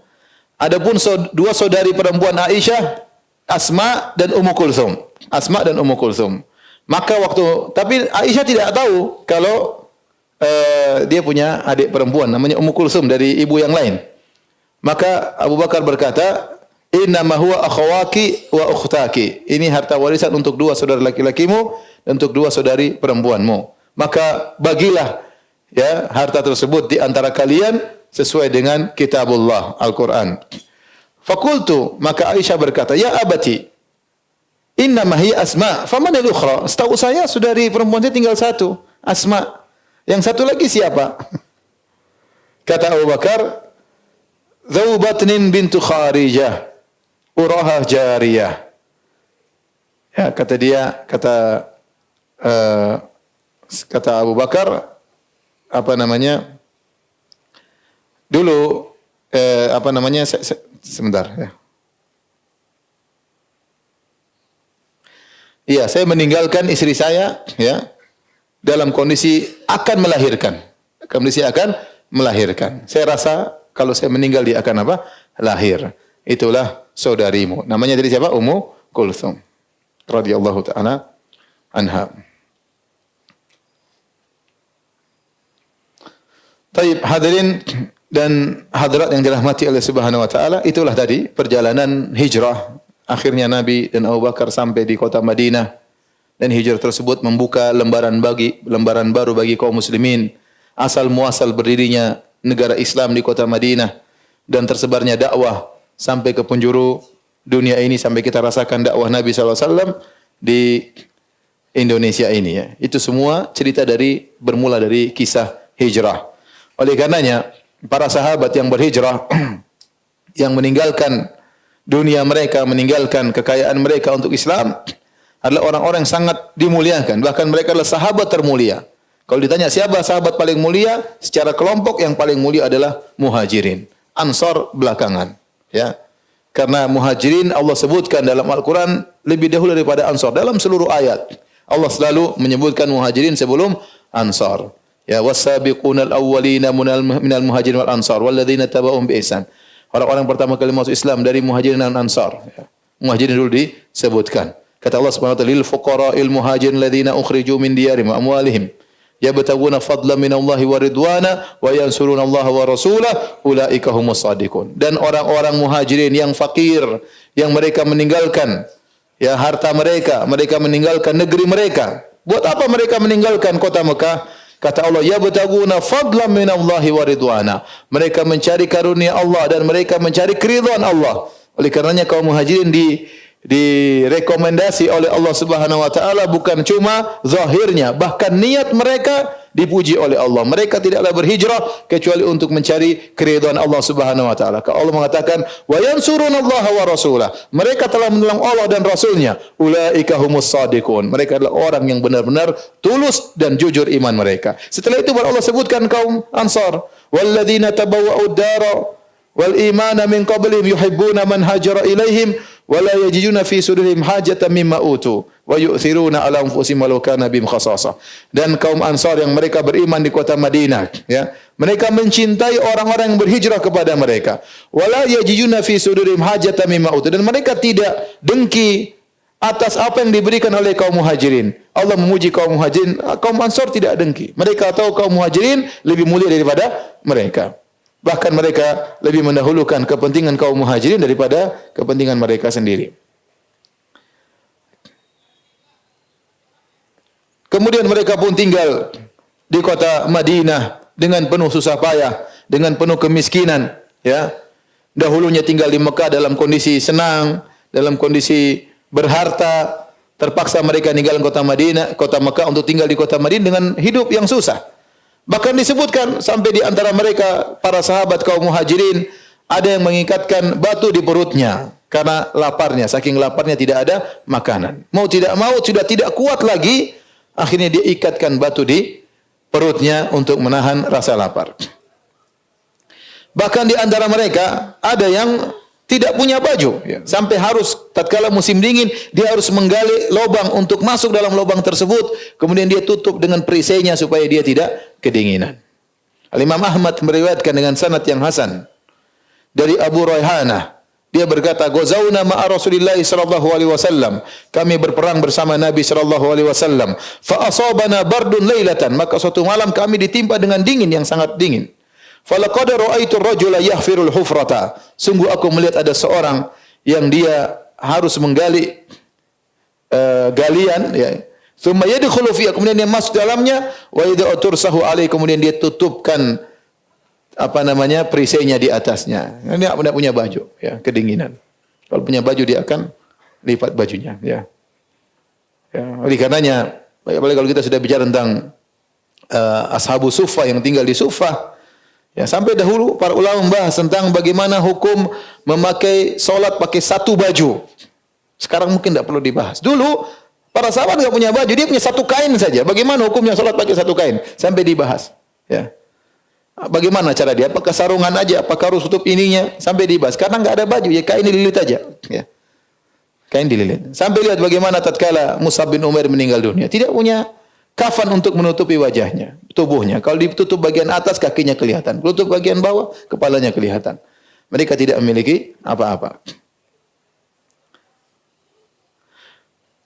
Adapun dua saudari perempuan Aisyah, Asma dan Ummu Kulthum. Asma dan Ummu Kulthum. Maka tapi Aisyah tidak tahu kalau dia punya adik perempuan namanya Ummu Kulthum dari ibu yang lain. Maka Abu Bakar berkata, innama huwa akhawaki wa ukhtaki. Ini harta warisan untuk dua saudara laki-lakimu dan untuk dua saudari perempuanmu. Maka bagilah, ya, harta tersebut di antara kalian sesuai dengan kitabullah Al-Qur'an. Fakultu, maka Aisyah berkata, ya abati, innama hiya Asma, faman al-ukhra? Setahu saya saudari perempuan saya tinggal satu, Asma. Yang satu lagi siapa? Kata Abu Bakar, Dzaw batnin bintu Kharijah, uraha jariyah. Ya, kata Abu Bakar, apa namanya? Dulu sebentar, ya. Iya, saya meninggalkan istri saya, ya, dalam kondisi akan melahirkan. Kondisi akan melahirkan. Saya rasa kalau saya meninggal dia akan apa? Lahir. Itulah saudarimu. Namanya dari siapa? Ummu Kulthum radhiyallahu ta'ala anha. Baik, hadirin dan hadirat yang dirahmati oleh Subhanahu wa taala, itulah tadi perjalanan hijrah. Akhirnya Nabi dan Abu Bakar sampai di kota Madinah, dan hijrah tersebut membuka lembaran baru bagi kaum muslimin. Asal muasal berdirinya negara Islam di kota Madinah dan tersebarnya dakwah sampai ke penjuru dunia ini, sampai kita rasakan dakwah Nabi SAW di Indonesia ini, ya. Itu semua cerita bermula dari kisah hijrah. Oleh karenanya para sahabat yang berhijrah yang meninggalkan dunia mereka, meninggalkan kekayaan mereka untuk Islam adalah orang-orang yang sangat dimuliakan. Bahkan mereka adalah sahabat termulia. Kalau ditanya siapa sahabat paling mulia, secara kelompok yang paling mulia adalah Muhajirin. Ansar belakangan, ya. Karena Muhajirin Allah sebutkan dalam Al-Qur'an lebih dahulu daripada Ansar dalam seluruh ayat. Allah selalu menyebutkan Muhajirin sebelum Ansar. Ya, was-sabiqunal awwalina minal muhajirin wal ansar walladzina tabauhum bi ihsan. Orang-orang pertama kali masuk Islam dari Muhajirin dan Ansar, ya. Muhajirin dulu disebutkan. Kata Allah Subhanahu wa taala, lil fuqara'il muhajirin alladzina ukhriju min diyarihim wa amwalihim yabtaguna fadlan minallahi wa ridwana wa yansuruna Allah wa rasulahu ulaika humus shadiqun. Dan orang-orang Muhajirin yang fakir, yang mereka meninggalkan ya harta mereka, mereka meninggalkan negeri mereka. Buat apa mereka meninggalkan kota Mekah? Kata Allah, yabtaguna fadlan minallahi wa ridwana. Mereka mencari karunia Allah dan mereka mencari keridhaan Allah. Oleh karenanya kaum Muhajirin direkomendasi oleh Allah Subhanahu wa taala bukan cuma zahirnya, bahkan niat mereka dipuji oleh Allah. Mereka tidaklah berhijrah kecuali untuk mencari keridhaan Allah Subhanahu wa taala. Kalau Allah mengatakan wa yansurunallaha wa rasulah, mereka telah menolong Allah dan rasulnya. Ulaika humus shadiqun. Mereka adalah orang yang benar-benar tulus dan jujur iman mereka. Setelah itu baru Allah sebutkan kaum Ansar, walladzina tabawwa'ud dara wal imana min qablihim yuhibbuna man hajara ilaihim wala yajiduna fi sudurihim hajatan mimma utu wa yu'thiruna ala anfusihim walau kana bihim khasasah. Dan kaum Ansar yang mereka beriman di kota Madinah, ya, mereka mencintai orang-orang yang berhijrah kepada mereka. Wala yajiduna fi sudurihim hajatan mimma utu, dan mereka tidak dengki atas apa yang diberikan oleh kaum Muhajirin. Allah memuji kaum Muhajirin, kaum Ansar tidak dengki. Mereka tahu kaum Muhajirin lebih mulia daripada mereka. Bahkan mereka lebih mendahulukan kepentingan kaum Muhajirin daripada kepentingan mereka sendiri. Kemudian mereka pun tinggal di kota Madinah dengan penuh susah payah, dengan penuh kemiskinan, ya. Dahulunya tinggal di Mekah dalam kondisi senang, dalam kondisi berharta, terpaksa mereka meninggalkan kota Madinah, kota Mekah untuk tinggal di kota Madinah dengan hidup yang susah. Bahkan disebutkan sampai di antara mereka para sahabat kaum Muhajirin ada yang mengikatkan batu di perutnya karena laparnya, saking laparnya tidak ada makanan. Mau tidak mau sudah tidak kuat lagi, akhirnya dia ikatkan batu di perutnya untuk menahan rasa lapar. Bahkan di antara mereka ada yang tidak punya baju, ya. Sampai harus tatkala musim dingin dia harus menggali lubang untuk masuk dalam lubang tersebut, kemudian dia tutup dengan perisainya supaya dia tidak kedinginan. Al-Imam Ahmad meriwayatkan dengan sanad yang hasan dari Abu Raihanah, dia berkata, "Ghazauna ma'a Rasulillah sallallahu alaihi wasallam." Kami berperang bersama Nabi sallallahu alaihi wasallam. Fa asabana bardun lailatan, maka suatu malam kami ditimpa dengan dingin yang sangat dingin. Falaqad ra'aitu ar-rajula yahfirul hufrata. Sungguh aku melihat ada seorang yang dia harus menggali galian, ya. Tsumma yadkhulu fiha, kemudian dia masuk dalamnya, wa idza tursahu alaihi, kemudian dia tutupkan perisainya di atasnya. Dia tidak punya baju, ya, kedinginan. Kalau punya baju dia akan lipat bajunya, ya. Ya, oleh karenanya, apalagi kalau kita sudah bicara tentang ashabu suffah yang tinggal di suffah, ya, sampai dahulu para ulama membahas tentang bagaimana hukum memakai solat pakai satu baju. Sekarang mungkin tidak perlu dibahas. Dulu para sahabat tidak punya baju, dia punya satu kain saja. Bagaimana hukumnya solat pakai satu kain? Sampai dibahas. Ya. Bagaimana cara dia? Apakah sarungan aja? Apakah harus tutup ininya? Sampai dibahas. Karena nggak ada baju, ya kain dililit aja. Ya. Kain dililit. Sampai lihat bagaimana tatkala Mus'ab bin Umair meninggal dunia. Tidak punya kafan untuk menutupi wajahnya, tubuhnya. Kalau ditutup bagian atas, kakinya kelihatan. Tutup bagian bawah, kepalanya kelihatan. Mereka tidak memiliki apa-apa.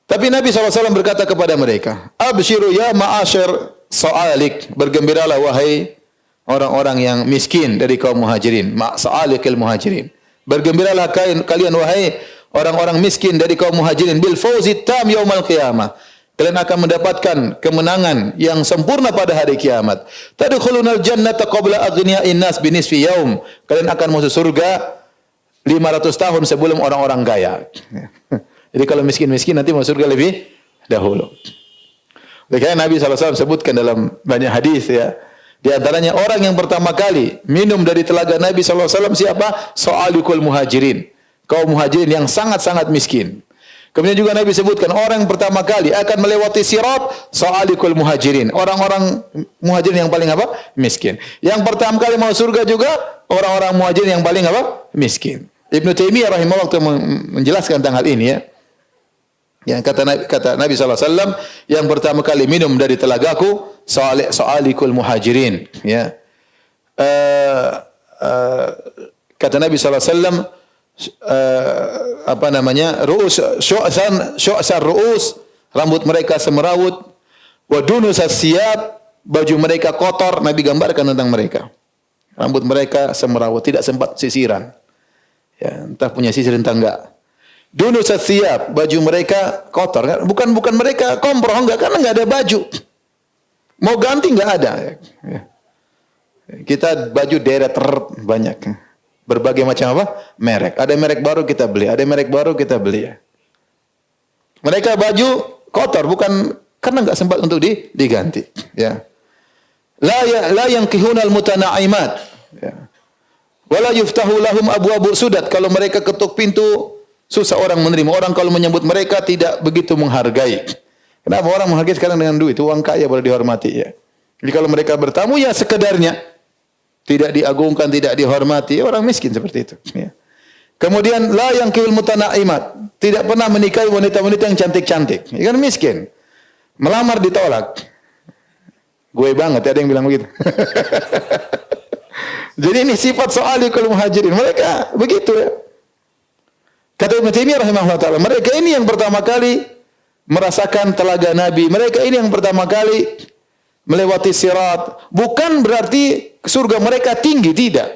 Tapi Nabi SAW berkata kepada mereka, "Abshiru ya ma'asyir sa'alik." Bergembiralah wahai orang-orang yang miskin dari kaum Muhajirin. Sa'alikil Muhajirin. Bergembiralah kalian wahai orang-orang miskin dari kaum Muhajirin. Bil fawzi tam yaumal qiyamah. Kalian akan mendapatkan kemenangan yang sempurna pada hari kiamat. Tadkhulunal jannata qabla aghniya'in nas binisfi yaum. Kalian akan masuk surga 500 tahun sebelum orang-orang kaya. Jadi kalau miskin-miskin nanti masuk surga lebih dahulu. Karena Nabi SAW sebutkan dalam banyak hadis, ya. Di antaranya orang yang pertama kali minum dari telaga Nabi SAW siapa? So'alikul muhajirin. Kaum muhajirin yang sangat-sangat miskin. Kemudian juga Nabi sebutkan orang yang pertama kali akan melewati sirat sa'alikul muhajirin. Orang-orang muhajirin yang paling apa? Miskin. Yang pertama kali masuk surga juga orang-orang muhajirin yang paling apa? Miskin. Ibnu Taimiyah rahimahullah waktu menjelaskan tentang hal ini ya. Yang kata Nabi SAW, yang pertama kali minum dari telagaku sa'alikul muhajirin. Ya. Kata Nabi SAW, ru'us syu'sar ru'us, rambut mereka semerawut, wa dunus as-siyab, baju mereka kotor. Nabi gambarkan tentang mereka. Rambut mereka semerawut, tidak sempat sisiran. Ya, entah punya sisir entah enggak. Dunus as-siyab, baju mereka kotor. Bukan mereka komproh, enggak, karena enggak ada baju. Mau ganti enggak ada. Ya. Kita baju deret banyak. Berbagai macam apa? Merek. Ada merek baru kita beli, ada merek baru kita beli ya. Mereka baju kotor bukan karena enggak sempat untuk diganti, ya. La yanqihunal mutanaimat, ya. Wala yuftahu lahum abwabu sudat. Kalau mereka ketuk pintu susah orang menerima. Orang kalau menyambut mereka tidak begitu menghargai. Kenapa orang menghargai sekarang dengan duit? Uang kaya boleh dihormati ya. Jadi kalau mereka bertamu ya sekedarnya. Tidak diagungkan, tidak dihormati. Orang miskin seperti itu. Ya. Kemudian la yang kiwil mutanaimat, tidak pernah menikahi wanita-wanita yang cantik-cantik. Ya kan miskin. Melamar ditolak. Gue banget ada yang bilang begitu. Jadi ini sifat so'alikul muhajirin. Mereka begitu ya. Kata Ibnu Taimiyah rahimahullah ta'ala, mereka ini yang pertama kali merasakan telaga Nabi. Mereka ini yang pertama kali melewati sirat. Bukan berarti surga mereka tinggi, tidak.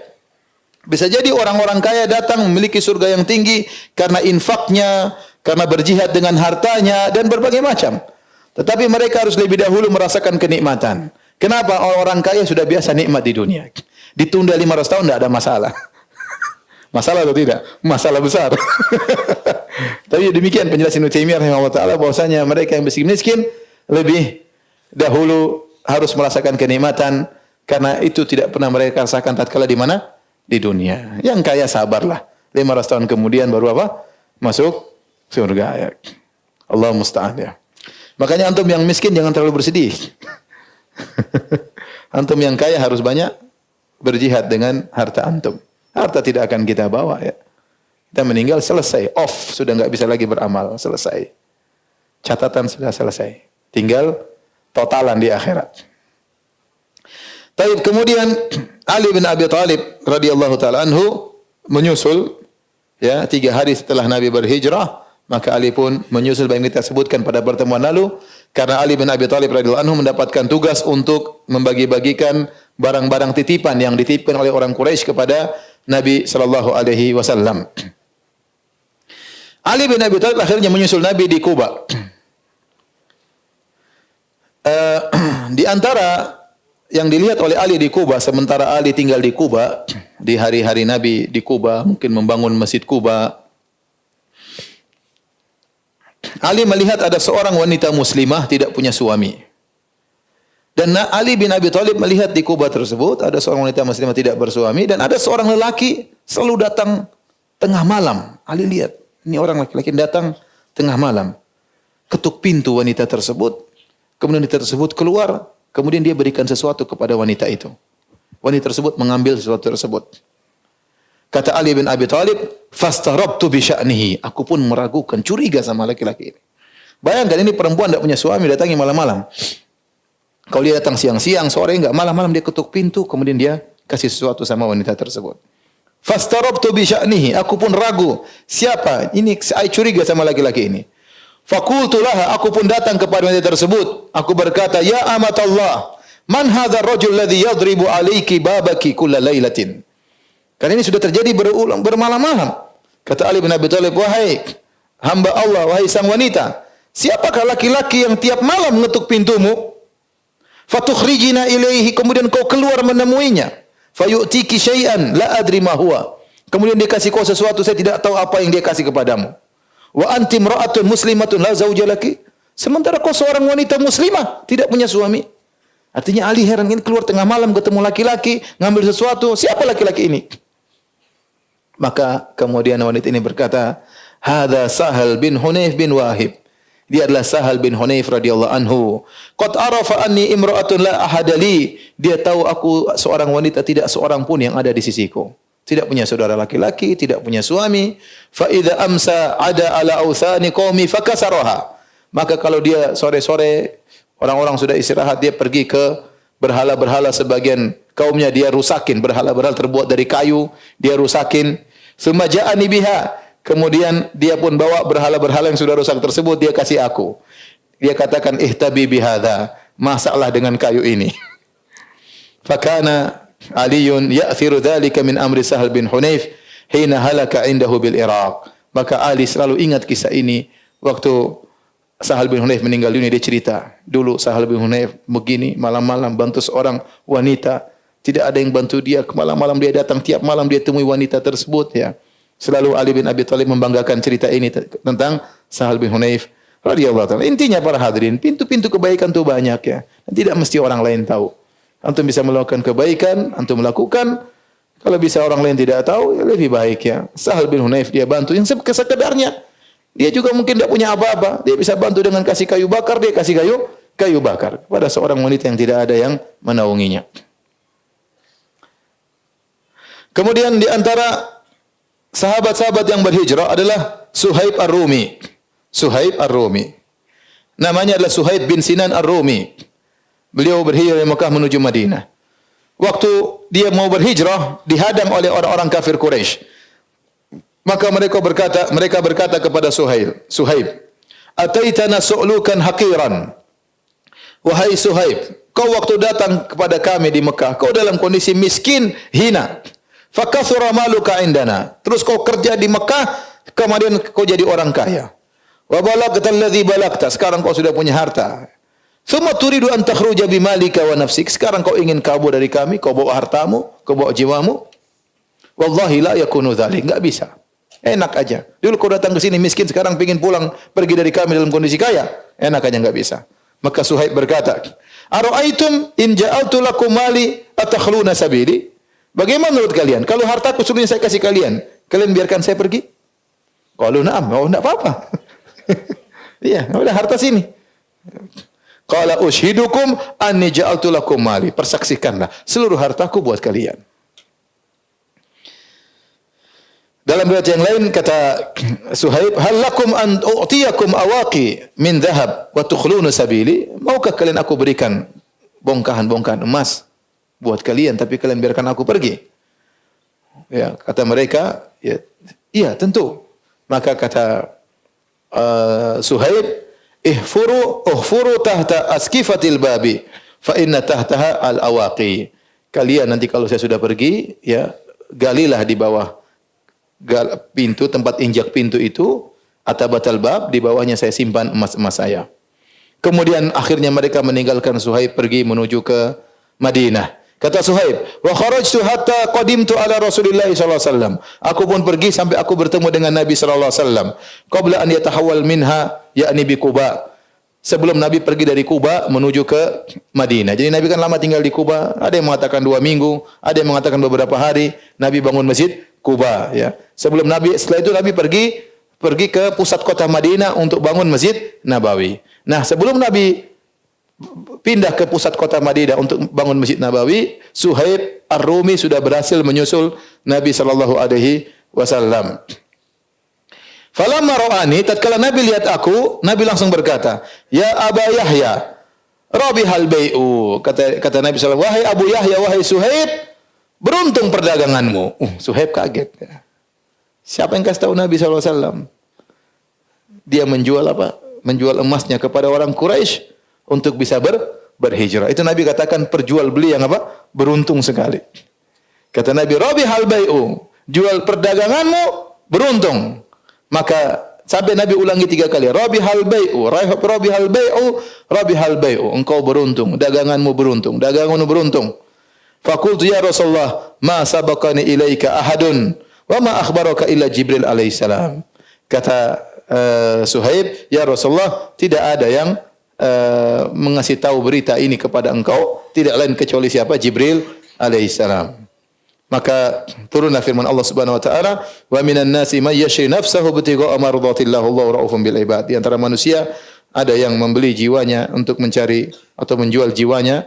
Bisa jadi orang-orang kaya datang memiliki surga yang tinggi karena infaknya, karena berjihad dengan hartanya, dan berbagai macam. Tetapi mereka harus lebih dahulu merasakan kenikmatan. Kenapa? Orang kaya sudah biasa nikmat di dunia. Ditunda 500 tahun tidak ada masalah. Masalah atau tidak? Masalah besar. Tapi demikian penjelasan Ibnu Taimiyah rahimahullah ta'ala bahwasanya mereka yang miskin lebih dahulu harus merasakan kenikmatan karena itu tidak pernah mereka rasakan tatkala di mana? Di dunia. Yang kaya sabarlah. 500 tahun kemudian baru apa? Masuk surga ya. Allah musta'an ya. Makanya antum yang miskin jangan terlalu bersedih. Antum yang kaya harus banyak berjihad dengan harta antum. Harta tidak akan kita bawa ya. Kita meninggal selesai, off, sudah enggak bisa lagi beramal, selesai. Catatan sudah selesai. Tinggal totalan di akhirat. Taib, kemudian Ali bin Abi Thalib radhiyallahu taala anhu menyusul ya 3 hari setelah Nabi berhijrah, maka Ali pun menyusul yang kita sebutkan pada pertemuan lalu karena Ali bin Abi Thalib radhiyallahu anhu mendapatkan tugas untuk membagi-bagikan barang-barang titipan yang dititipkan oleh orang Quraisy kepada Nabi sallallahu alaihi wasallam. Ali bin Abi Thalib akhirnya menyusul Nabi di Kuba. Di antara yang dilihat oleh Ali di Kuba, sementara Ali tinggal di Kuba, di hari-hari Nabi di Kuba, mungkin membangun Masjid Kuba. Ali melihat ada seorang wanita muslimah tidak punya suami. Dan Ali bin Abi Thalib melihat di Kuba tersebut ada seorang wanita muslimah tidak bersuami dan ada seorang lelaki selalu datang tengah malam. Ali lihat, ini orang laki-laki datang tengah malam. Ketuk pintu wanita tersebut, kemudian wanita tersebut keluar, kemudian dia berikan sesuatu kepada wanita itu. Wanita tersebut mengambil sesuatu tersebut. Kata Ali bin Abi Thalib, "Fastarabtu bi sya'nihi." Aku pun meragukan, curiga sama laki-laki ini. Bayangkan ini perempuan tidak punya suami, datangi malam-malam. Kalau dia datang siang-siang, sore enggak, malam-malam dia ketuk pintu, kemudian dia kasih sesuatu sama wanita tersebut. Fastarabtu bi sya'nihi. Aku pun ragu, siapa? Ini saya curiga sama laki-laki ini. Faqultu laha, aku pun datang kepada wanita tersebut. Aku berkata, "Ya amatallah, man hadzal rajul ladzi yadribu alayki babaki kulla lailatin?" Karena ini sudah terjadi berulang bermalam-malam. Kata Ali bin Abi Thalib, "Wahai hamba Allah, wahai sang wanita, siapakah laki-laki yang tiap malam mengetuk pintumu? Fatukhrijina ilaihi, kemudian kau keluar menemuinya. Fayu'tiki syai'an la adri ma huwa." Kemudian dia kasih kau sesuatu, saya tidak tahu apa yang dia kasih kepadamu. Wa anti imra'atun muslimatun la zauja laki. Sementara kau seorang wanita muslimah, tidak punya suami. Artinya Ali heran, ini keluar tengah malam ketemu laki-laki, ngambil sesuatu, siapa laki-laki ini? Maka kemudian wanita ini berkata, Hadza Sahal bin Hunayf bin Wahib. Dia adalah Sahal bin Hunayf radhiyallahu anhu. Qad arafa anni imra'atun la ahadali. Dia tahu aku seorang wanita, tidak seorang pun yang ada di sisiku. Tidak punya saudara laki-laki, tidak punya suami. Fa idza amsa ada ala authani qaumi fakasaraha. Maka kalau dia sore-sore orang-orang sudah istirahat, dia pergi ke berhala-berhala sebagian kaumnya, dia rusakin. Berhala-berhala terbuat dari kayu, dia rusakin. Summa ja'ani biha. Kemudian dia pun bawa berhala-berhala yang sudah rusak tersebut, dia kasih aku. Dia katakan, ihtabi bihadha, masaklah dengan kayu ini. Fakana Aliyun ya'thiru dhalika min amri Sahal bin Hunayf hina halaka indahu bil Iraq. Maka Ali selalu ingat kisah ini waktu Sahal bin Hunayf meninggal dunia. Dia cerita, dulu Sahal bin Hunayf begini, malam-malam bantu seorang wanita, tidak ada yang bantu dia, malam-malam dia datang, tiap malam dia temui wanita tersebut, ya. Selalu Ali bin Abi Thalib membanggakan cerita ini tentang Sahal bin Hunayf radhiyallahu taala. Intinya para hadirin, pintu-pintu kebaikan itu banyak, ya. Dan tidak mesti orang lain tahu. Antum bisa melakukan kebaikan, antum melakukan. Kalau bisa orang lain tidak tahu, ya lebih baik, ya. Sahal bin Hunayf dia bantu yang sekedarnya. Dia juga mungkin tidak punya apa-apa. Dia bisa bantu dengan kasih kayu bakar, dia kasih kayu bakar pada seorang wanita yang tidak ada yang menaunginya. Kemudian di antara sahabat-sahabat yang berhijrah adalah Suhaib Ar-Rumi. Suhaib Ar-Rumi. Namanya adalah Suhaib bin Sinan Ar-Rumi. Beliau berhijrah dari Mekah menuju Madinah. Waktu dia mau berhijrah, dihadang oleh orang-orang kafir Quraisy. Maka mereka berkata kepada Suhaib, "Ataitana su'lukan haqiran." Wahai Suhaib, kau waktu datang kepada kami di Mekah, kau dalam kondisi miskin, hina. Fakathura maluka indana. Terus kau kerja di Mekah, kemudian kau jadi orang kaya. Wa balagta alladhi balagta. Sekarang kau sudah punya harta. Thumma turidu an takhruja bimalika wa nafsik. Sekarang kau ingin kabur dari kami, kau bawa hartamu, kau bawa jiwamu. Wallahi la yakunu dzalik. Enggak bisa. Enak aja. Dulu kau datang ke sini miskin, sekarang ingin pulang pergi dari kami dalam kondisi kaya. Enak aja, enggak bisa. Maka Suhaib berkata, "Ara'aitum in ja'altu lakum mali atakhluna sabili?" Bagaimana menurut kalian? Kalau hartaku suruh saya kasih kalian, kalian biarkan saya pergi? Qalu na'am, oh enggak apa-apa. Iya, udah harta sini. Qala ushidukum anni ja'altu lakum mali. Persaksikanlah seluruh hartaku buat kalian. Dalam riwayat yang lain kata Suhaib, "Hal lakum an u'tiyakum awaqi min dhahab wa tukhlunu sabili?" Maukah kalian aku berikan bongkahan-bongkahan emas buat kalian, tapi kalian biarkan aku pergi? Ya, kata mereka, ya, iya tentu. Maka kata Suhaib, uhfuru tahta askifatil babi, fa inna tahtaha al-awaqi. Kalian nanti kalau saya sudah pergi, ya, galilah di bawah pintu, tempat injak pintu itu, atabatal bab, di bawahnya saya simpan emas-emas saya. Kemudian akhirnya mereka meninggalkan Suhaib, pergi menuju ke Madinah. Kata Suhaib, wa kharajtu hatta qadimtu ala Rasulillah sallallahu alaihi wasallam. Aku pun pergi sampai aku bertemu dengan Nabi sallallahu alaihi wasallam. Qabla an yatahawwal minha, yakni bi Quba. Sebelum Nabi pergi dari Quba menuju ke Madinah. Jadi Nabi kan lama tinggal di Quba. Ada yang mengatakan 2 minggu, ada yang mengatakan beberapa hari. Nabi bangun masjid Quba, ya. Setelah itu Nabi pergi ke pusat kota Madinah untuk bangun Masjid Nabawi. Nah, sebelum Nabi pindah ke pusat kota Madinah untuk bangun Masjid Nabawi, Suhaib Ar-Rumi sudah berhasil menyusul Nabi sallallahu alaihi wasallam. Falamma ra'ani, tatkala Nabi lihat aku, Nabi langsung berkata, "Ya Aba Yahya, rabihal bai'u." Kata Nabi sallallahu alaihi wasallam, "Wahai Abu Yahya, wahai Suhaib, beruntung perdaganganmu." Suhaib kaget. Siapa yang kasih tahu Nabi sallallahu alaihi wasallam? Dia menjual apa? Menjual emasnya kepada orang Quraisy untuk bisa berhijrah. Itu Nabi katakan perjual beli yang apa? Beruntung sekali. Kata Nabi, "Rabihal bai'u." Jual perdaganganmu beruntung. Maka sampai Nabi ulangi 3 kali. "Rabihal bai'u, rabihal bai'u, rabihal bai'u." Engkau beruntung, daganganmu beruntung, daganganmu beruntung. Faqultu ya Rasulullah, "Ma sabaqani ilaika ahadun wa ma akhbaraka illa Jibril alaihissalam." Kata Suhaib, "Ya Rasulullah, tidak ada yang mengasih tahu berita ini kepada engkau, tidak lain kecuali siapa? Jibril alaihissalam." Maka turunlah firman Allah Subhanahu wa taala, "Wa minan nasi may yashri nafsahu ibtigha'a mardatillah wallahu raufun bil ibad." Di antara manusia ada yang membeli jiwanya untuk mencari atau menjual jiwanya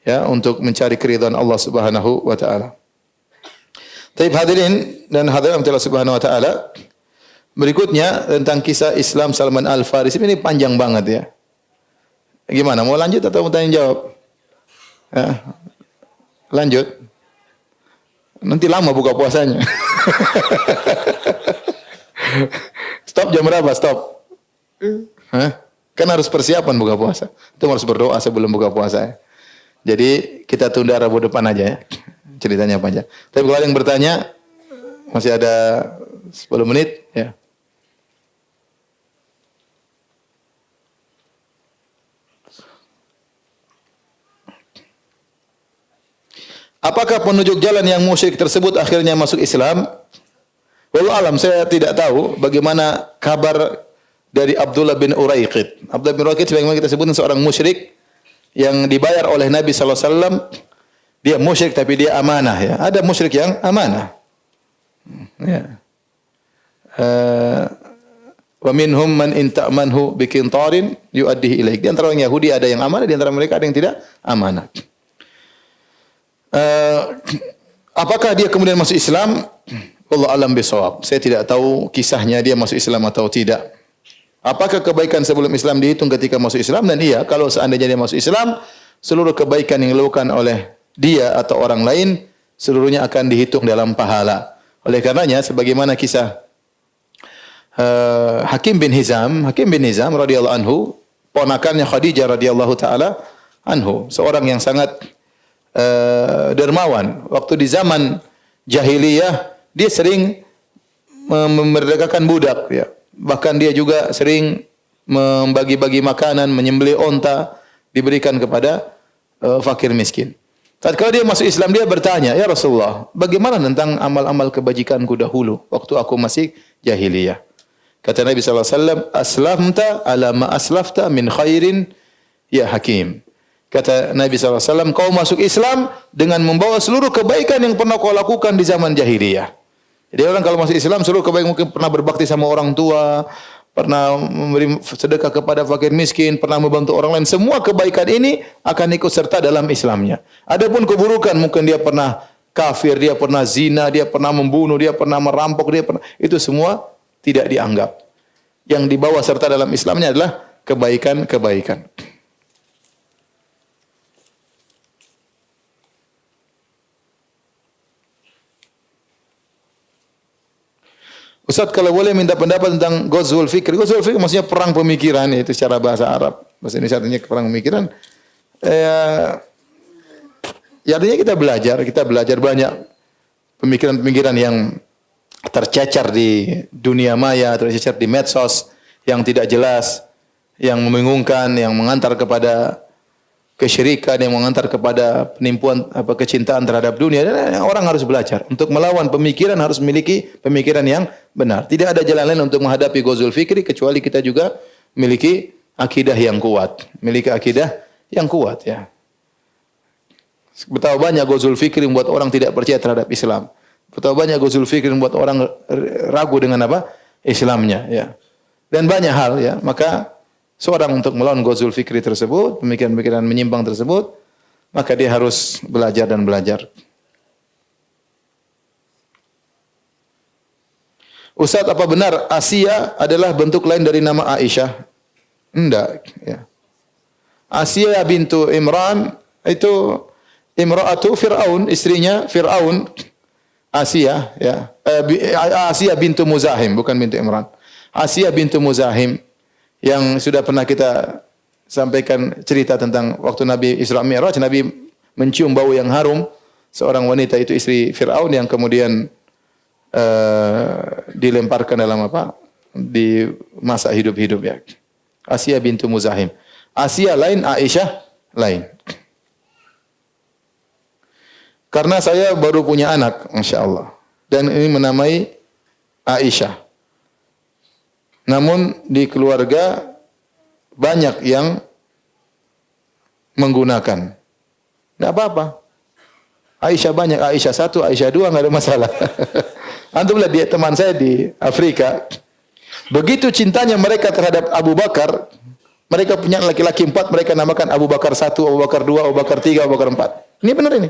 ya untuk mencari keridhaan Allah Subhanahu wa taala. Taib hadirin dan hadirat Allah Subhanahu wa taala. Berikutnya tentang kisah Islam Salman Al-Farisi, ini panjang banget ya. Gimana? Mau lanjut atau mau tanya jawab? Ya. Lanjut. Nanti lama buka puasanya. Stop jam berapa? Stop. Hah? Kan harus persiapan buka puasa. Itu harus berdoa sebelum buka puasa ya. Jadi kita tunda Rabu depan aja ya. Ceritanya panjang. Tapi kalau ada yang bertanya, masih ada 10 menit ya. Apakah penunjuk jalan yang musyrik tersebut akhirnya masuk Islam? Wallahu alam, saya tidak tahu bagaimana kabar dari Abdullah bin Uraiqid. Abdullah bin Uraiqid sebagaimana kita sebutkan seorang musyrik yang dibayar oleh Nabi sallallahu alaihi wasallam. Dia musyrik tapi dia amanah ya. Ada musyrik yang amanah. Ya. Wa minhum man in ta'manhu bi qintarin yu'addihi ilaik. Di antara orang Yahudi ada yang amanah, di antara mereka ada yang tidak amanah. Apakah dia kemudian masuk Islam? Wallahu alam bisawab. Saya tidak tahu kisahnya dia masuk Islam atau tidak. Apakah kebaikan sebelum Islam dihitung ketika masuk Islam? Dan iya, kalau seandainya dia masuk Islam, seluruh kebaikan yang dilakukan oleh dia atau orang lain seluruhnya akan dihitung dalam pahala. Oleh karenanya sebagaimana kisah Hakim bin Hizam radhiyallahu anhu, ponakannya Khadijah radhiyallahu taala anhu, seorang yang sangat dermawan. Waktu di zaman jahiliyah dia sering memerdekakan budak ya. Bahkan dia juga sering membagi-bagi makanan, menyembelih onta diberikan kepada fakir miskin. Tatkala dia masuk Islam dia bertanya, "Ya Rasulullah, bagaimana tentang amal-amal kebajikanku dahulu waktu aku masih jahiliyah?" Kata Nabi sallallahu alaihi wasallam, "Aslamta ala ma aslafta min khairin ya Hakim." Kata Nabi SAW, kau masuk Islam dengan membawa seluruh kebaikan yang pernah kau lakukan di zaman jahiliyah. Jadi orang kalau masuk Islam, seluruh kebaikan mungkin pernah berbakti sama orang tua, pernah memberi sedekah kepada fakir miskin, pernah membantu orang lain. Semua kebaikan ini akan ikut serta dalam Islamnya. Adapun keburukan, mungkin dia pernah kafir, dia pernah zina, dia pernah membunuh, dia pernah merampok, itu semua tidak dianggap. Yang dibawa serta dalam Islamnya adalah kebaikan-kebaikan. Ustaz, kalau boleh minta pendapat tentang Ghazwul Fikr. Ghazwul Fikr maksudnya perang pemikiran, itu secara bahasa Arab. Bahasa Indonesia artinya perang pemikiran. Ya artinya kita belajar banyak pemikiran-pemikiran yang tercecer di dunia maya, tercecer di medsos yang tidak jelas, yang membingungkan, yang mengantar kepada kesyirikan, yang mengantar kepada penipuan kecintaan terhadap dunia. Dan orang harus belajar. Untuk melawan pemikiran harus memiliki pemikiran yang benar. Tidak ada jalan lain untuk menghadapi Ghazwul Fikri kecuali kita juga memiliki akidah yang kuat. Memiliki akidah yang kuat ya. Betapa banyak Ghazwul Fikri membuat orang tidak percaya terhadap Islam. Betapa banyak Ghazwul Fikri membuat orang ragu dengan Islamnya ya. Dan banyak hal ya. Maka seorang untuk melawan Ghazwul Fikri tersebut, pemikiran-pemikiran menyimpang tersebut, maka dia harus belajar dan belajar. Ustaz, apa benar Asia adalah bentuk lain dari nama Aisyah? Enggak. Ya. Asia bintu Imran itu imra'atu Fir'aun, istrinya Fir'aun. Asia, ya. Asia bintu Muzahim, bukan bintu Imran. Asia bintu Muzahim yang sudah pernah kita sampaikan cerita tentang waktu Nabi Isra Mi'raj, Nabi mencium bau yang harum. Seorang wanita itu istri Fir'aun yang kemudian dilemparkan dalam di masa hidup-hidup ya. Asia bintu Muzahim. Asia lain, Aisyah lain. Karena saya baru punya anak, Masya Allah. Dan ini menamai Aisyah. Namun di keluarga banyak yang menggunakan. Tidak apa-apa. Aisyah banyak, Aisyah satu, Aisyah dua, nggak ada masalah. Antum lihat dia teman saya di Afrika, begitu cintanya mereka terhadap Abu Bakar, mereka punya laki-laki 4, mereka namakan Abu Bakar 1, Abu Bakar 2, Abu Bakar 3, Abu Bakar 4. Ini benar ini.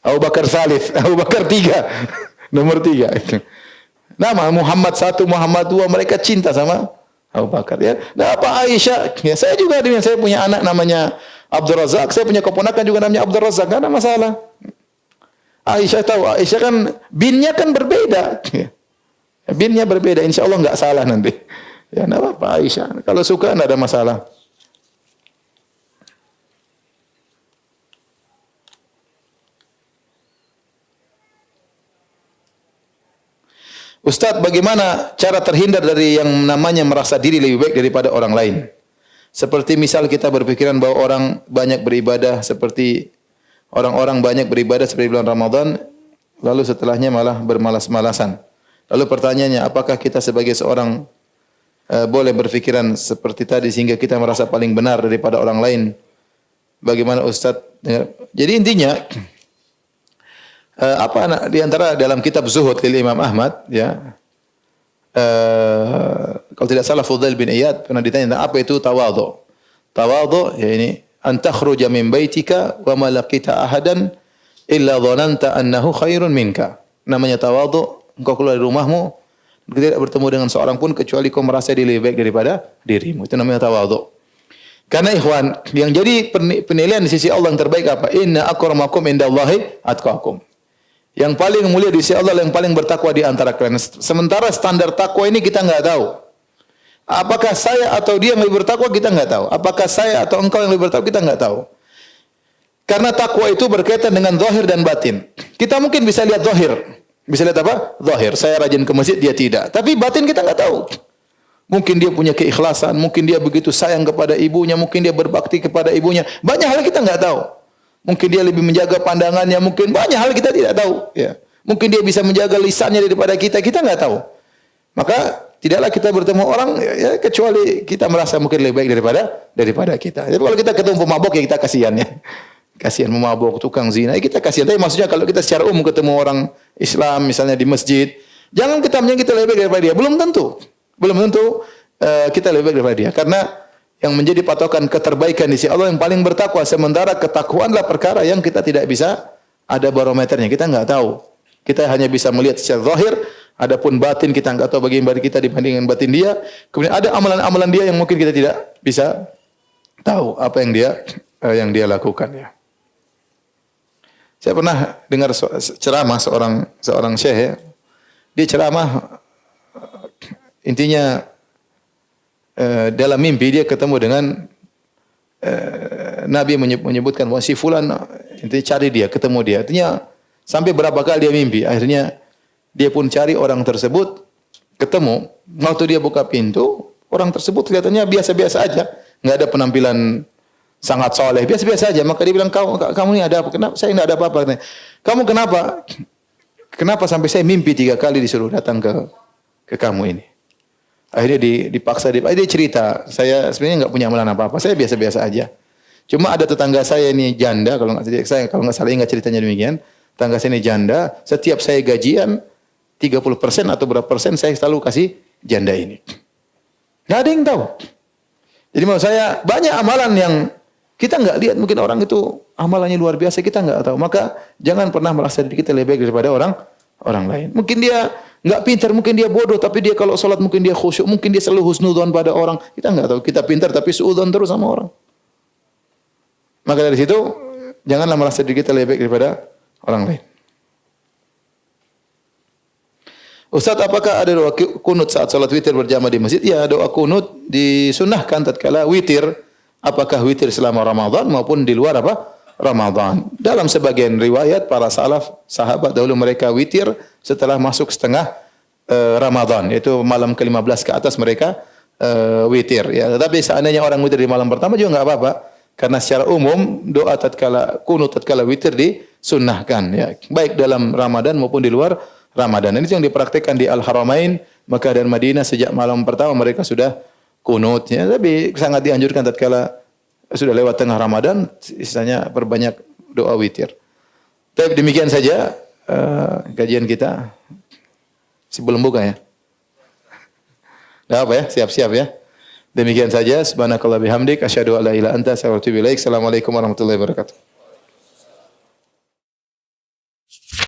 Abu Bakar Salif, Abu Bakar 3, nomor 3. Nama Muhammad 1, Muhammad 2, mereka cinta sama Abu Bakar. Ya. Nah, apa Aisyah? Ya, saya juga dengan saya punya anak namanya Abdul Razak, saya punya keponakan juga namanya Abdul Razak, nggak ada masalah. Aisyah tahu, Aisyah kan binnya kan berbeda. Ya. Binnya berbeda, insya Allah nggak salah nanti. Ya, nggak apa-apa Aisyah. Kalau suka nggak ada masalah. Ustaz, bagaimana cara terhindar dari yang namanya merasa diri lebih baik daripada orang lain? Seperti misal kita berpikiran bahwa orang banyak beribadah seperti orang-orang banyak beribadah seperti bulan Ramadan, lalu setelahnya malah bermalas-malasan. Lalu pertanyaannya, apakah kita sebagai seorang boleh berpikiran seperti tadi sehingga kita merasa paling benar daripada orang lain? Bagaimana Ustaz? Jadi intinya di antara dalam kitab Zuhud dari Imam Ahmad, ya, kalau tidak salah Fudail bin Iyad pernah ditanya tentang apa itu tawadhu. Tawadhu ya ini an takhruja min baitika wa ma laqita ahadan illa dhananta annahu khairun minka. Namanya tawadhu, engkau keluar dari rumahmu tidak bertemu dengan seorang pun kecuali kau merasa dia lebih baik daripada dirimu. Itu namanya tawadhu. Karena ikhwan, yang jadi penilaian di sisi Allah yang terbaik apa? Inna akramakum indallahi atqakum. Yang paling mulia di sisi Allah yang paling bertakwa di antara kalian. Sementara standar takwa ini kita enggak tahu. Apakah saya atau dia yang lebih bertakwa kita enggak tahu. Apakah saya atau engkau yang lebih bertakwa kita enggak tahu. Karena takwa itu berkaitan dengan zahir dan batin. Kita mungkin bisa lihat zahir. Bisa lihat apa? Zahir. Saya rajin ke masjid, dia tidak. Tapi batin kita enggak tahu. Mungkin dia punya keikhlasan, mungkin dia begitu sayang kepada ibunya, mungkin dia berbakti kepada ibunya. Banyak hal kita enggak tahu. Mungkin dia lebih menjaga pandangannya, mungkin banyak hal kita tidak tahu. Ya. Mungkin dia bisa menjaga lisannya daripada kita enggak tahu. Maka tidaklah kita bertemu orang ya, kecuali kita merasa mungkin lebih baik daripada kita. Jadi kalau kita ketemu pemabok ya kita kasihan ya. Kasihan pemabok, tukang zina, ya kita kasihan. Tapi maksudnya kalau kita secara umum ketemu orang Islam misalnya di masjid, jangan kita lebih baik daripada dia. Belum tentu kita lebih baik daripada dia. Karena yang menjadi patokan keterbaikan di sisi Allah yang paling bertakwa. Sementara ketakwaanlah perkara yang kita tidak bisa ada barometernya. Kita enggak tahu. Kita hanya bisa melihat secara zahir. Adapun batin kita enggak tahu bagaimana kita dibandingkan batin dia. Kemudian ada amalan-amalan dia yang mungkin kita tidak bisa tahu apa yang dia lakukan ya. Saya pernah dengar ceramah seorang syekh ya. Dia ceramah intinya dalam mimpi dia ketemu dengan Nabi menyebutkan bahwa si fulan intinya cari dia, ketemu dia. Artinya sampai berapa kali dia mimpi, akhirnya dia pun cari orang tersebut, ketemu. Waktu dia buka pintu, orang tersebut kelihatannya biasa-biasa aja, enggak ada penampilan sangat soleh, biasa-biasa aja. Maka dia bilang, kamu ini ada apa? Kenapa? Saya enggak ada apa-apa. Kamu kenapa? Kenapa sampai saya mimpi 3 kali disuruh datang ke kamu ini? Akhirnya dipaksa, dia cerita, saya sebenarnya enggak punya amalan apa-apa, saya biasa-biasa aja. Cuma ada tetangga saya ini janda, kalau enggak salah ingat ceritanya demikian. Tetangga saya ini janda, setiap saya gajian 30% atau berapa persen saya selalu kasih janda ini. Enggak ada yang tahu. Jadi maksud saya banyak amalan yang kita enggak lihat, mungkin orang itu amalannya luar biasa, kita enggak tahu. Maka jangan pernah merasa diri kita lebih baik daripada orang lain. Mungkin dia enggak pintar, mungkin dia bodoh, tapi dia kalau salat mungkin dia khusyuk, mungkin dia selalu husnudzon pada orang. Kita enggak tahu. Kita pintar tapi suudzon terus sama orang. Maka dari situ janganlah merasa diri kita lebih baik daripada orang lain. Ustaz, apakah ada doa kunut saat salat witir berjamaah di masjid? Ya, doa kunut disunnahkan tatkala witir. Apakah witir selama Ramadan maupun di luar Ramadan. Dalam sebagian riwayat para sahabat dahulu mereka witir setelah masuk setengah Ramadan, yaitu malam ke-15 ke atas mereka witir ya. Tetapi seandainya orang witir di malam pertama juga enggak apa-apa. Karena secara umum doa kunut tatkala witir disunnahkan ya, baik dalam Ramadan maupun di luar Ramadan. Ini yang dipraktikkan di Al-Haramain Makkah dan Madinah sejak malam pertama mereka sudah kunut ya, tapi sangat dianjurkan tatkala sudah lewat tengah Ramadan istilahnya perbanyak doa witir. Tapi demikian saja kajian kita. Sebelum buka ya. Dah apa ya? Siap-siap ya. Demikian saja. Subhanakallah bihamdik. Asyhadu an la ilaha illa anta astaghfiruka wa atubu ilaik. Assalamualaikum warahmatullahi wabarakatuh.